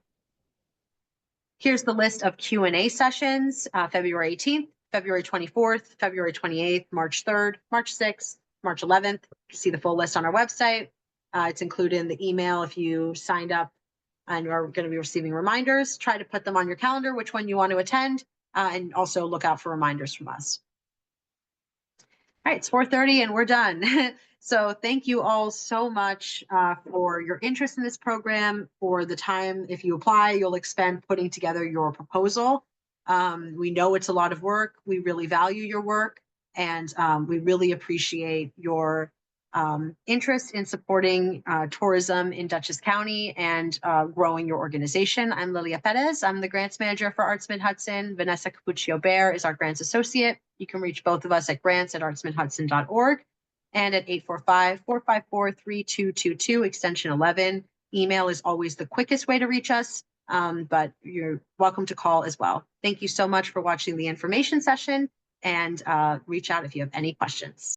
Here's the list of Q&A sessions, February 18th, February 24th, February 28th, March 3rd, March 6th, March 11th. You can see the full list on our website. It's included in the email if you signed up and are going to be receiving reminders. Try to put them on your calendar, which one you want to attend, and also look out for reminders from us. All right, it's 4:30 and we're done. So thank you all so much for your interest in this program, for the time, if you apply, you'll expend putting together your proposal. We know it's a lot of work. We really value your work, and we really appreciate your interest in supporting tourism in Dutchess County and growing your organization. I'm Lilia Perez. I'm the grants manager for Arts Mid-Hudson. Vanessa Capuccio-Bear is our grants associate. You can reach both of us at grants@artsmidhudson.org and at 845-454-3222, extension 11. Email is always the quickest way to reach us, but you're welcome to call as well. Thank you so much for watching the information session, and reach out if you have any questions.